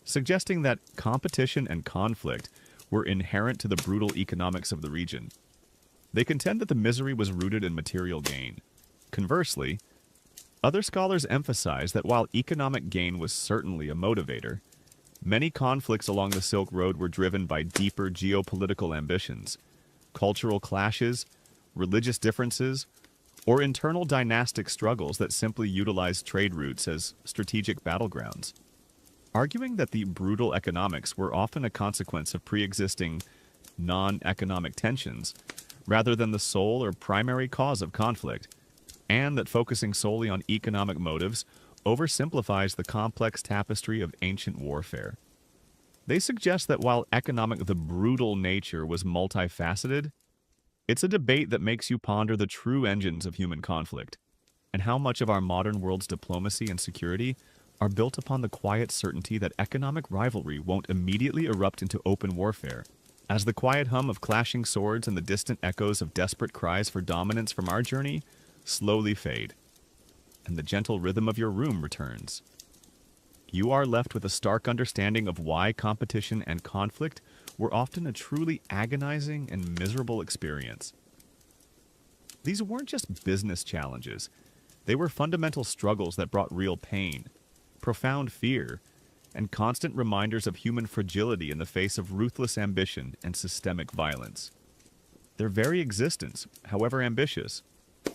suggesting that competition and conflict were inherent to the brutal economics of the region. They contend that the misery was rooted in material gain. Conversely, other scholars emphasize that while economic gain was certainly a motivator, many conflicts along the Silk Road were driven by deeper geopolitical ambitions, cultural clashes, religious differences, or internal dynastic struggles that simply utilized trade routes as strategic battlegrounds. Arguing that the brutal economics were often a consequence of pre-existing non-economic tensions, rather than the sole or primary cause of conflict, and that focusing solely on economic motives oversimplifies the complex tapestry of ancient warfare. They suggest that while the brutal nature was multifaceted, it's a debate that makes you ponder the true engines of human conflict, and how much of our modern world's diplomacy and security are built upon the quiet certainty that economic rivalry won't immediately erupt into open warfare, as the quiet hum of clashing swords and the distant echoes of desperate cries for dominance from our journey slowly fade, and the gentle rhythm of your room returns. You are left with a stark understanding of why competition and conflict were often a truly agonizing and miserable experience. These weren't just business challenges. They were fundamental struggles that brought real pain, profound fear, and constant reminders of human fragility in the face of ruthless ambition and systemic violence. Their very existence, however ambitious,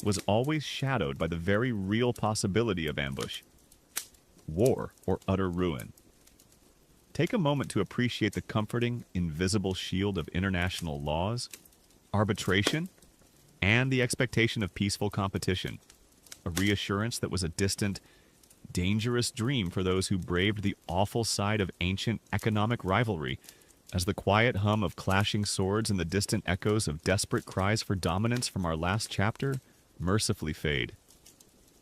was always shadowed by the very real possibility of ambush, war, or utter ruin. Take a moment to appreciate the comforting, invisible shield of international laws, arbitration, and the expectation of peaceful competition, a reassurance that was a distant, dangerous dream for those who braved the awful side of ancient economic rivalry, as the quiet hum of clashing swords and the distant echoes of desperate cries for dominance from our last chapter mercifully fade.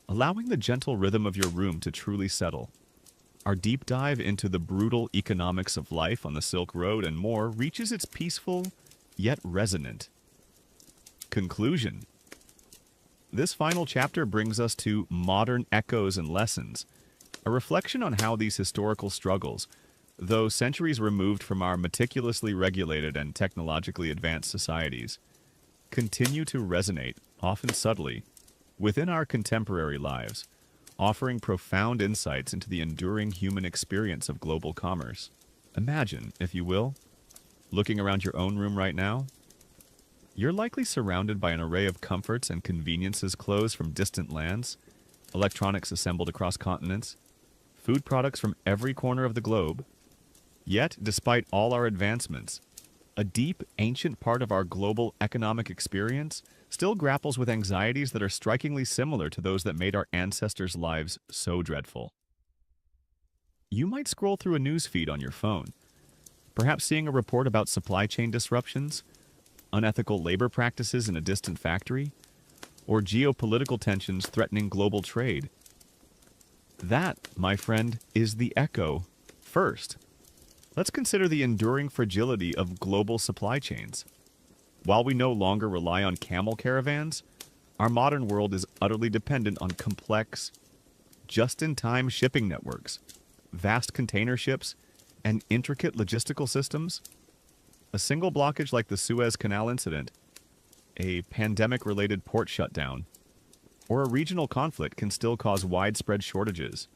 Allowing the gentle rhythm of your room to truly settle, our deep dive into the brutal economics of life on the Silk Road and more reaches its peaceful, yet resonant conclusion. This final chapter brings us to modern echoes and lessons, a reflection on how these historical struggles, though centuries removed from our meticulously regulated and technologically advanced societies, continue to resonate, often subtly, within our contemporary lives, offering profound insights into the enduring human experience of global commerce. Imagine, if you will, Looking around your own room right now, you're likely surrounded by an array of comforts and conveniences clothes from distant lands, electronics assembled across continents, food products from every corner of the globe. Yet, despite all our advancements, a deep, ancient part of our global economic experience still grapples with anxieties that are strikingly similar to those that made our ancestors' lives so dreadful. You might scroll through a news feed on your phone, perhaps seeing a report about supply chain disruptions, unethical labor practices in a distant factory, or geopolitical tensions threatening global trade. That, my friend, is the echo first. Let's consider the enduring fragility of global supply chains. While we no longer rely on camel caravans, our modern world is utterly dependent on complex, just-in-time shipping networks, vast container ships, and intricate logistical systems. A single blockage like the Suez Canal incident, a pandemic-related port shutdown, or a regional conflict can still cause widespread shortages,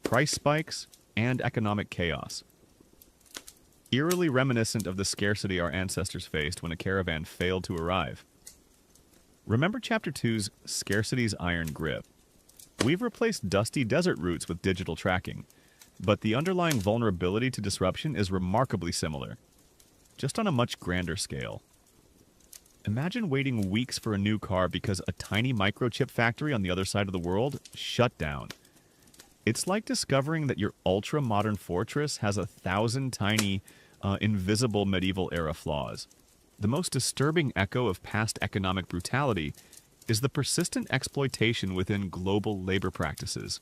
price spikes, and economic chaos. Eerily reminiscent of the scarcity our ancestors faced when a caravan failed to arrive. Remember Chapter 2's Scarcity's Iron Grip? We've replaced dusty desert routes with digital tracking, but the underlying vulnerability to disruption is remarkably similar, just on a much grander scale. Imagine waiting weeks for a new car because a tiny microchip factory on the other side of the world shut down. It's like discovering that your ultra-modern fortress has 1,000 tiny, invisible medieval-era flaws. The most disturbing echo of past economic brutality is the persistent exploitation within global labor practices.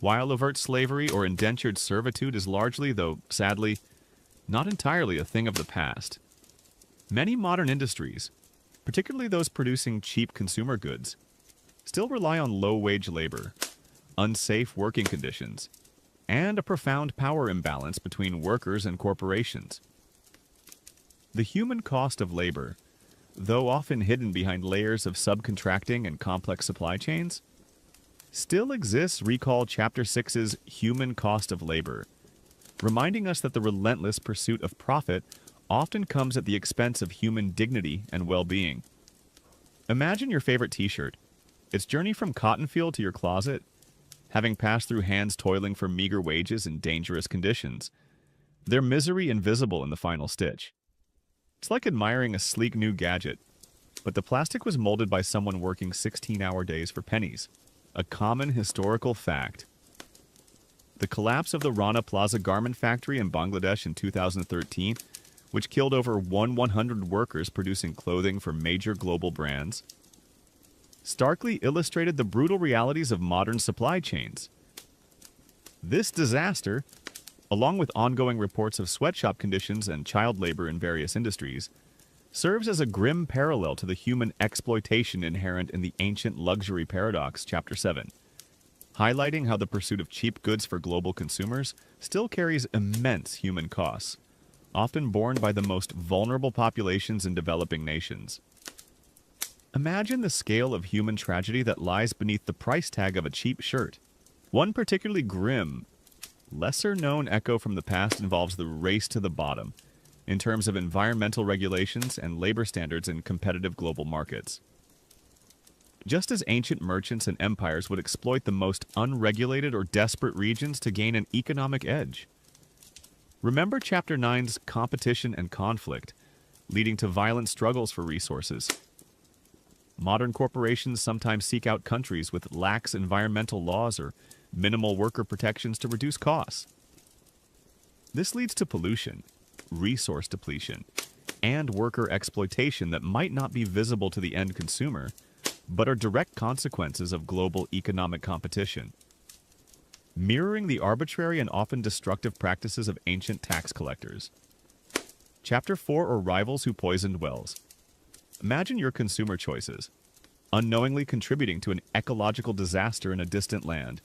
While overt slavery or indentured servitude is largely, though sadly, not entirely a thing of the past, many modern industries, particularly those producing cheap consumer goods, still rely on low-wage labor, unsafe working conditions, and a profound power imbalance between workers and corporations. The human cost of labor, though often hidden behind layers of subcontracting and complex supply chains, still exists. Recall Chapter 6's Human Cost of Labor, reminding us that the relentless pursuit of profit often comes at the expense of human dignity and well-being. Imagine your favorite t-shirt, its journey from cotton field to your closet, having passed through hands toiling for meager wages in dangerous conditions, their misery invisible in the final stitch. It's like admiring a sleek new gadget, but the plastic was molded by someone working 16-hour days for pennies, a common historical fact. The collapse of the Rana Plaza garment factory in Bangladesh in 2013, which killed over 100 workers producing clothing for major global brands, starkly illustrated the brutal realities of modern supply chains. This disaster, along with ongoing reports of sweatshop conditions and child labor in various industries, serves as a grim parallel to the human exploitation inherent in the ancient luxury paradox, Chapter 7, highlighting how the pursuit of cheap goods for global consumers still carries immense human costs, often borne by the most vulnerable populations in developing nations. Imagine the scale of human tragedy that lies beneath the price tag of a cheap shirt. One particularly grim, lesser-known echo from the past involves the race to the bottom in terms of environmental regulations and labor standards in competitive global markets. Just as ancient merchants and empires would exploit the most unregulated or desperate regions to gain an economic edge. Remember Chapter 9's competition and conflict, leading to violent struggles for resources. Modern corporations sometimes seek out countries with lax environmental laws or minimal worker protections to reduce costs. This leads to pollution, resource depletion, and worker exploitation that might not be visible to the end consumer, but are direct consequences of global economic competition. Mirroring the arbitrary and often destructive practices of ancient tax collectors. Chapter 4, or Rivals Who Poisoned Wells. Imagine your consumer choices, unknowingly contributing to an ecological disaster in a distant land,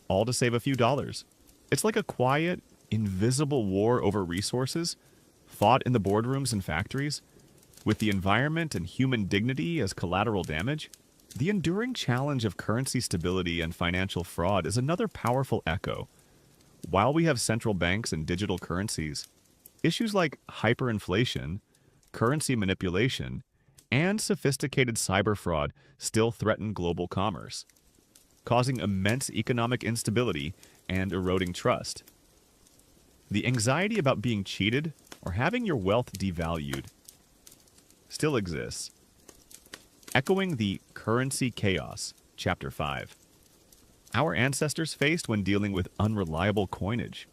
all to save a few dollars. It's like a quiet, invisible war over resources, fought in the boardrooms and factories, with the environment and human dignity as collateral damage. The enduring challenge of currency stability and financial fraud is another powerful echo. While we have central banks and digital currencies, Issues like hyperinflation, currency manipulation, and sophisticated cyber fraud still threaten global commerce, causing immense economic instability and eroding trust. The anxiety about being cheated or having your wealth devalued still exists. Echoing the currency chaos, Chapter 5. Our ancestors faced when dealing with unreliable coinage.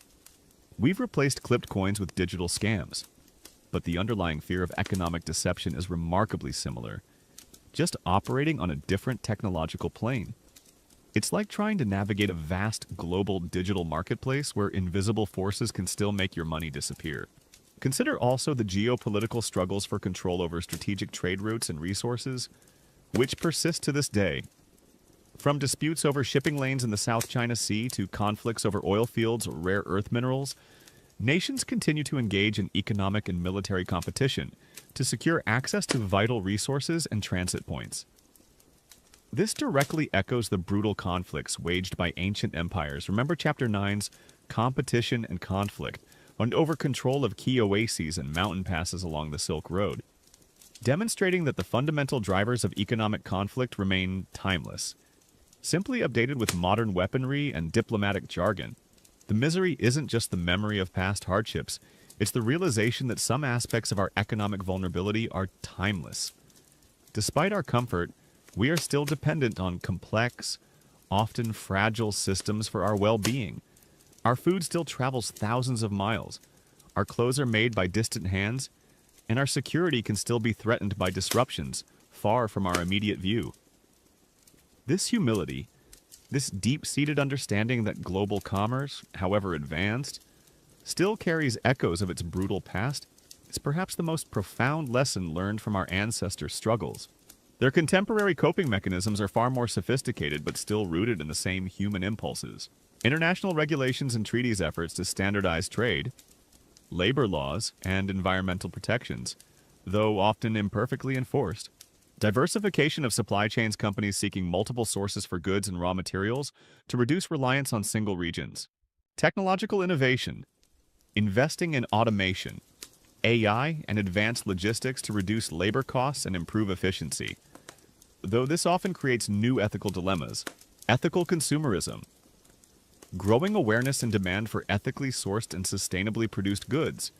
We've replaced clipped coins with digital scams, but the underlying fear of economic deception is remarkably similar, just operating on a different technological plane. It's like trying to navigate a vast global digital marketplace where invisible forces can still make your money disappear. Consider also the geopolitical struggles for control over strategic trade routes and resources, which persist to this day. From disputes over shipping lanes in the South China Sea to conflicts over oil fields or rare earth minerals, nations continue to engage in economic and military competition to secure access to vital resources and transit points. This directly echoes the brutal conflicts waged by ancient empires. Remember Chapter 9's competition and conflict over control of key oases and mountain passes along the Silk Road, demonstrating that the fundamental drivers of economic conflict remain timeless, simply updated with modern weaponry and diplomatic jargon. The misery isn't just the memory of past hardships, it's the realization that some aspects of our economic vulnerability are timeless. Despite our comfort, we are still dependent on complex, often fragile systems for our well-being. Our food still travels thousands of miles, our clothes are made by distant hands, and our security can still be threatened by disruptions far from our immediate view. This humility, this deep-seated understanding that global commerce, however advanced, still carries echoes of its brutal past, is perhaps the most profound lesson learned from our ancestors' struggles. Their contemporary coping mechanisms are far more sophisticated but still rooted in the same human impulses. International regulations and treaties efforts to standardize trade, labor laws, and environmental protections, though often imperfectly enforced. Diversification of supply chains, companies seeking multiple sources for goods and raw materials to reduce reliance on single regions. Technological innovation, investing in automation, AI, and advanced logistics to reduce labor costs and improve efficiency. Though this often creates new ethical dilemmas. Ethical consumerism, growing awareness and demand for ethically sourced and sustainably produced goods,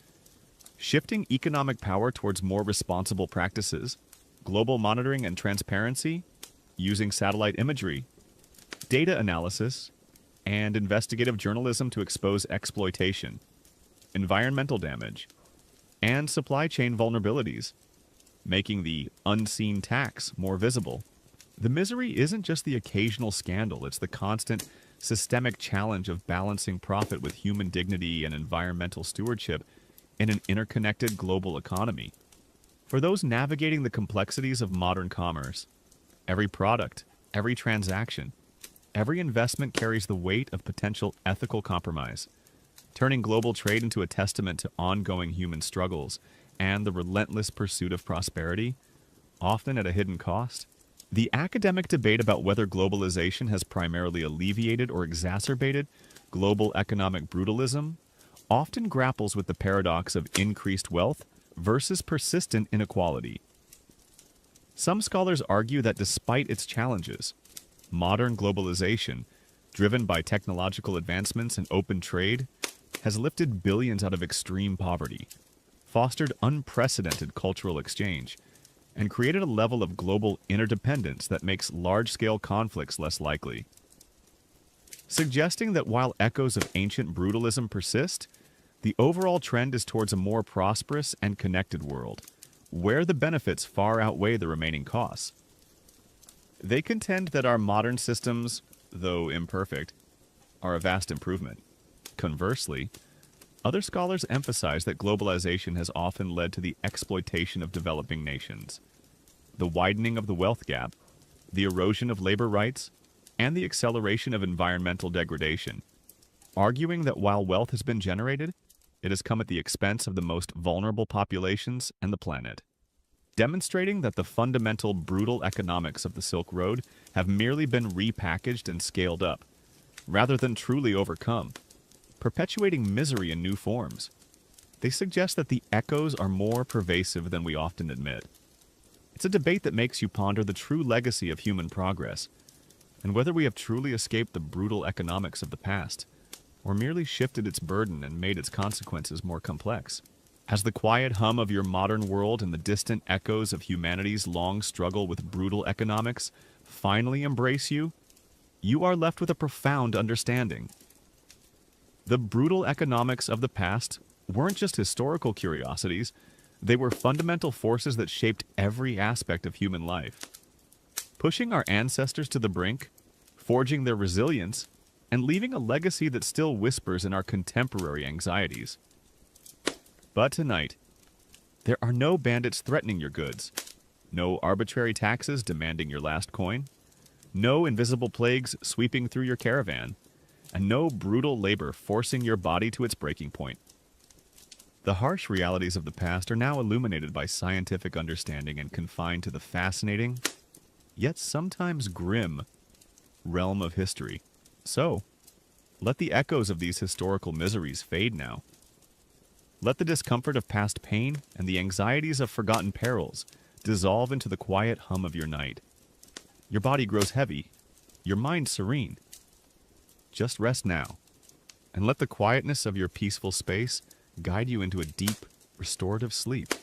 shifting economic power towards more responsible practices, global monitoring and transparency, using satellite imagery, data analysis, and investigative journalism to expose exploitation, environmental damage, and supply chain vulnerabilities, making the unseen tax more visible. The misery isn't just the occasional scandal, it's the constant, systemic challenge of balancing profit with human dignity and environmental stewardship in an interconnected global economy. For those navigating the complexities of modern commerce, every product, every transaction, every investment carries the weight of potential ethical compromise, turning global trade into a testament to ongoing human struggles and the relentless pursuit of prosperity, often at a hidden cost. The academic debate about whether globalization has primarily alleviated or exacerbated global economic brutalism often grapples with the paradox of increased wealth versus persistent inequality. Some scholars argue that despite its challenges, modern globalization, driven by technological advancements and open trade, has lifted billions out of extreme poverty, fostered unprecedented cultural exchange, and created a level of global interdependence that makes large-scale conflicts less likely. Suggesting that while echoes of ancient brutalism persist, the overall trend is towards a more prosperous and connected world, where the benefits far outweigh the remaining costs. They contend that our modern systems, though imperfect, are a vast improvement. Conversely, other scholars emphasize that globalization has often led to the exploitation of developing nations, the widening of the wealth gap, the erosion of labor rights, and the acceleration of environmental degradation, arguing that while wealth has been generated, it has come at the expense of the most vulnerable populations and the planet, demonstrating that the fundamental brutal economics of the Silk Road have merely been repackaged and scaled up, rather than truly overcome, perpetuating misery in new forms. They suggest that the echoes are more pervasive than we often admit. It's a debate that makes you ponder the true legacy of human progress, and whether we have truly escaped the brutal economics of the past, or merely shifted its burden and made its consequences more complex. Has the quiet hum of your modern world and the distant echoes of humanity's long struggle with brutal economics finally embrace you? You are left with a profound understanding. The brutal economics of the past weren't just historical curiosities, they were fundamental forces that shaped every aspect of human life. Pushing our ancestors to the brink, forging their resilience, and leaving a legacy that still whispers in our contemporary anxieties. But tonight, there are no bandits threatening your goods, no arbitrary taxes demanding your last coin, no invisible plagues sweeping through your caravan, and no brutal labor forcing your body to its breaking point. The harsh realities of the past are now illuminated by scientific understanding and confined to the fascinating, yet sometimes grim, realm of history. So, let the echoes of these historical miseries fade now. Let the discomfort of past pain and the anxieties of forgotten perils dissolve into the quiet hum of your night. Your body grows heavy, your mind serene. Just rest now, and let the quietness of your peaceful space guide you into a deep, restorative sleep.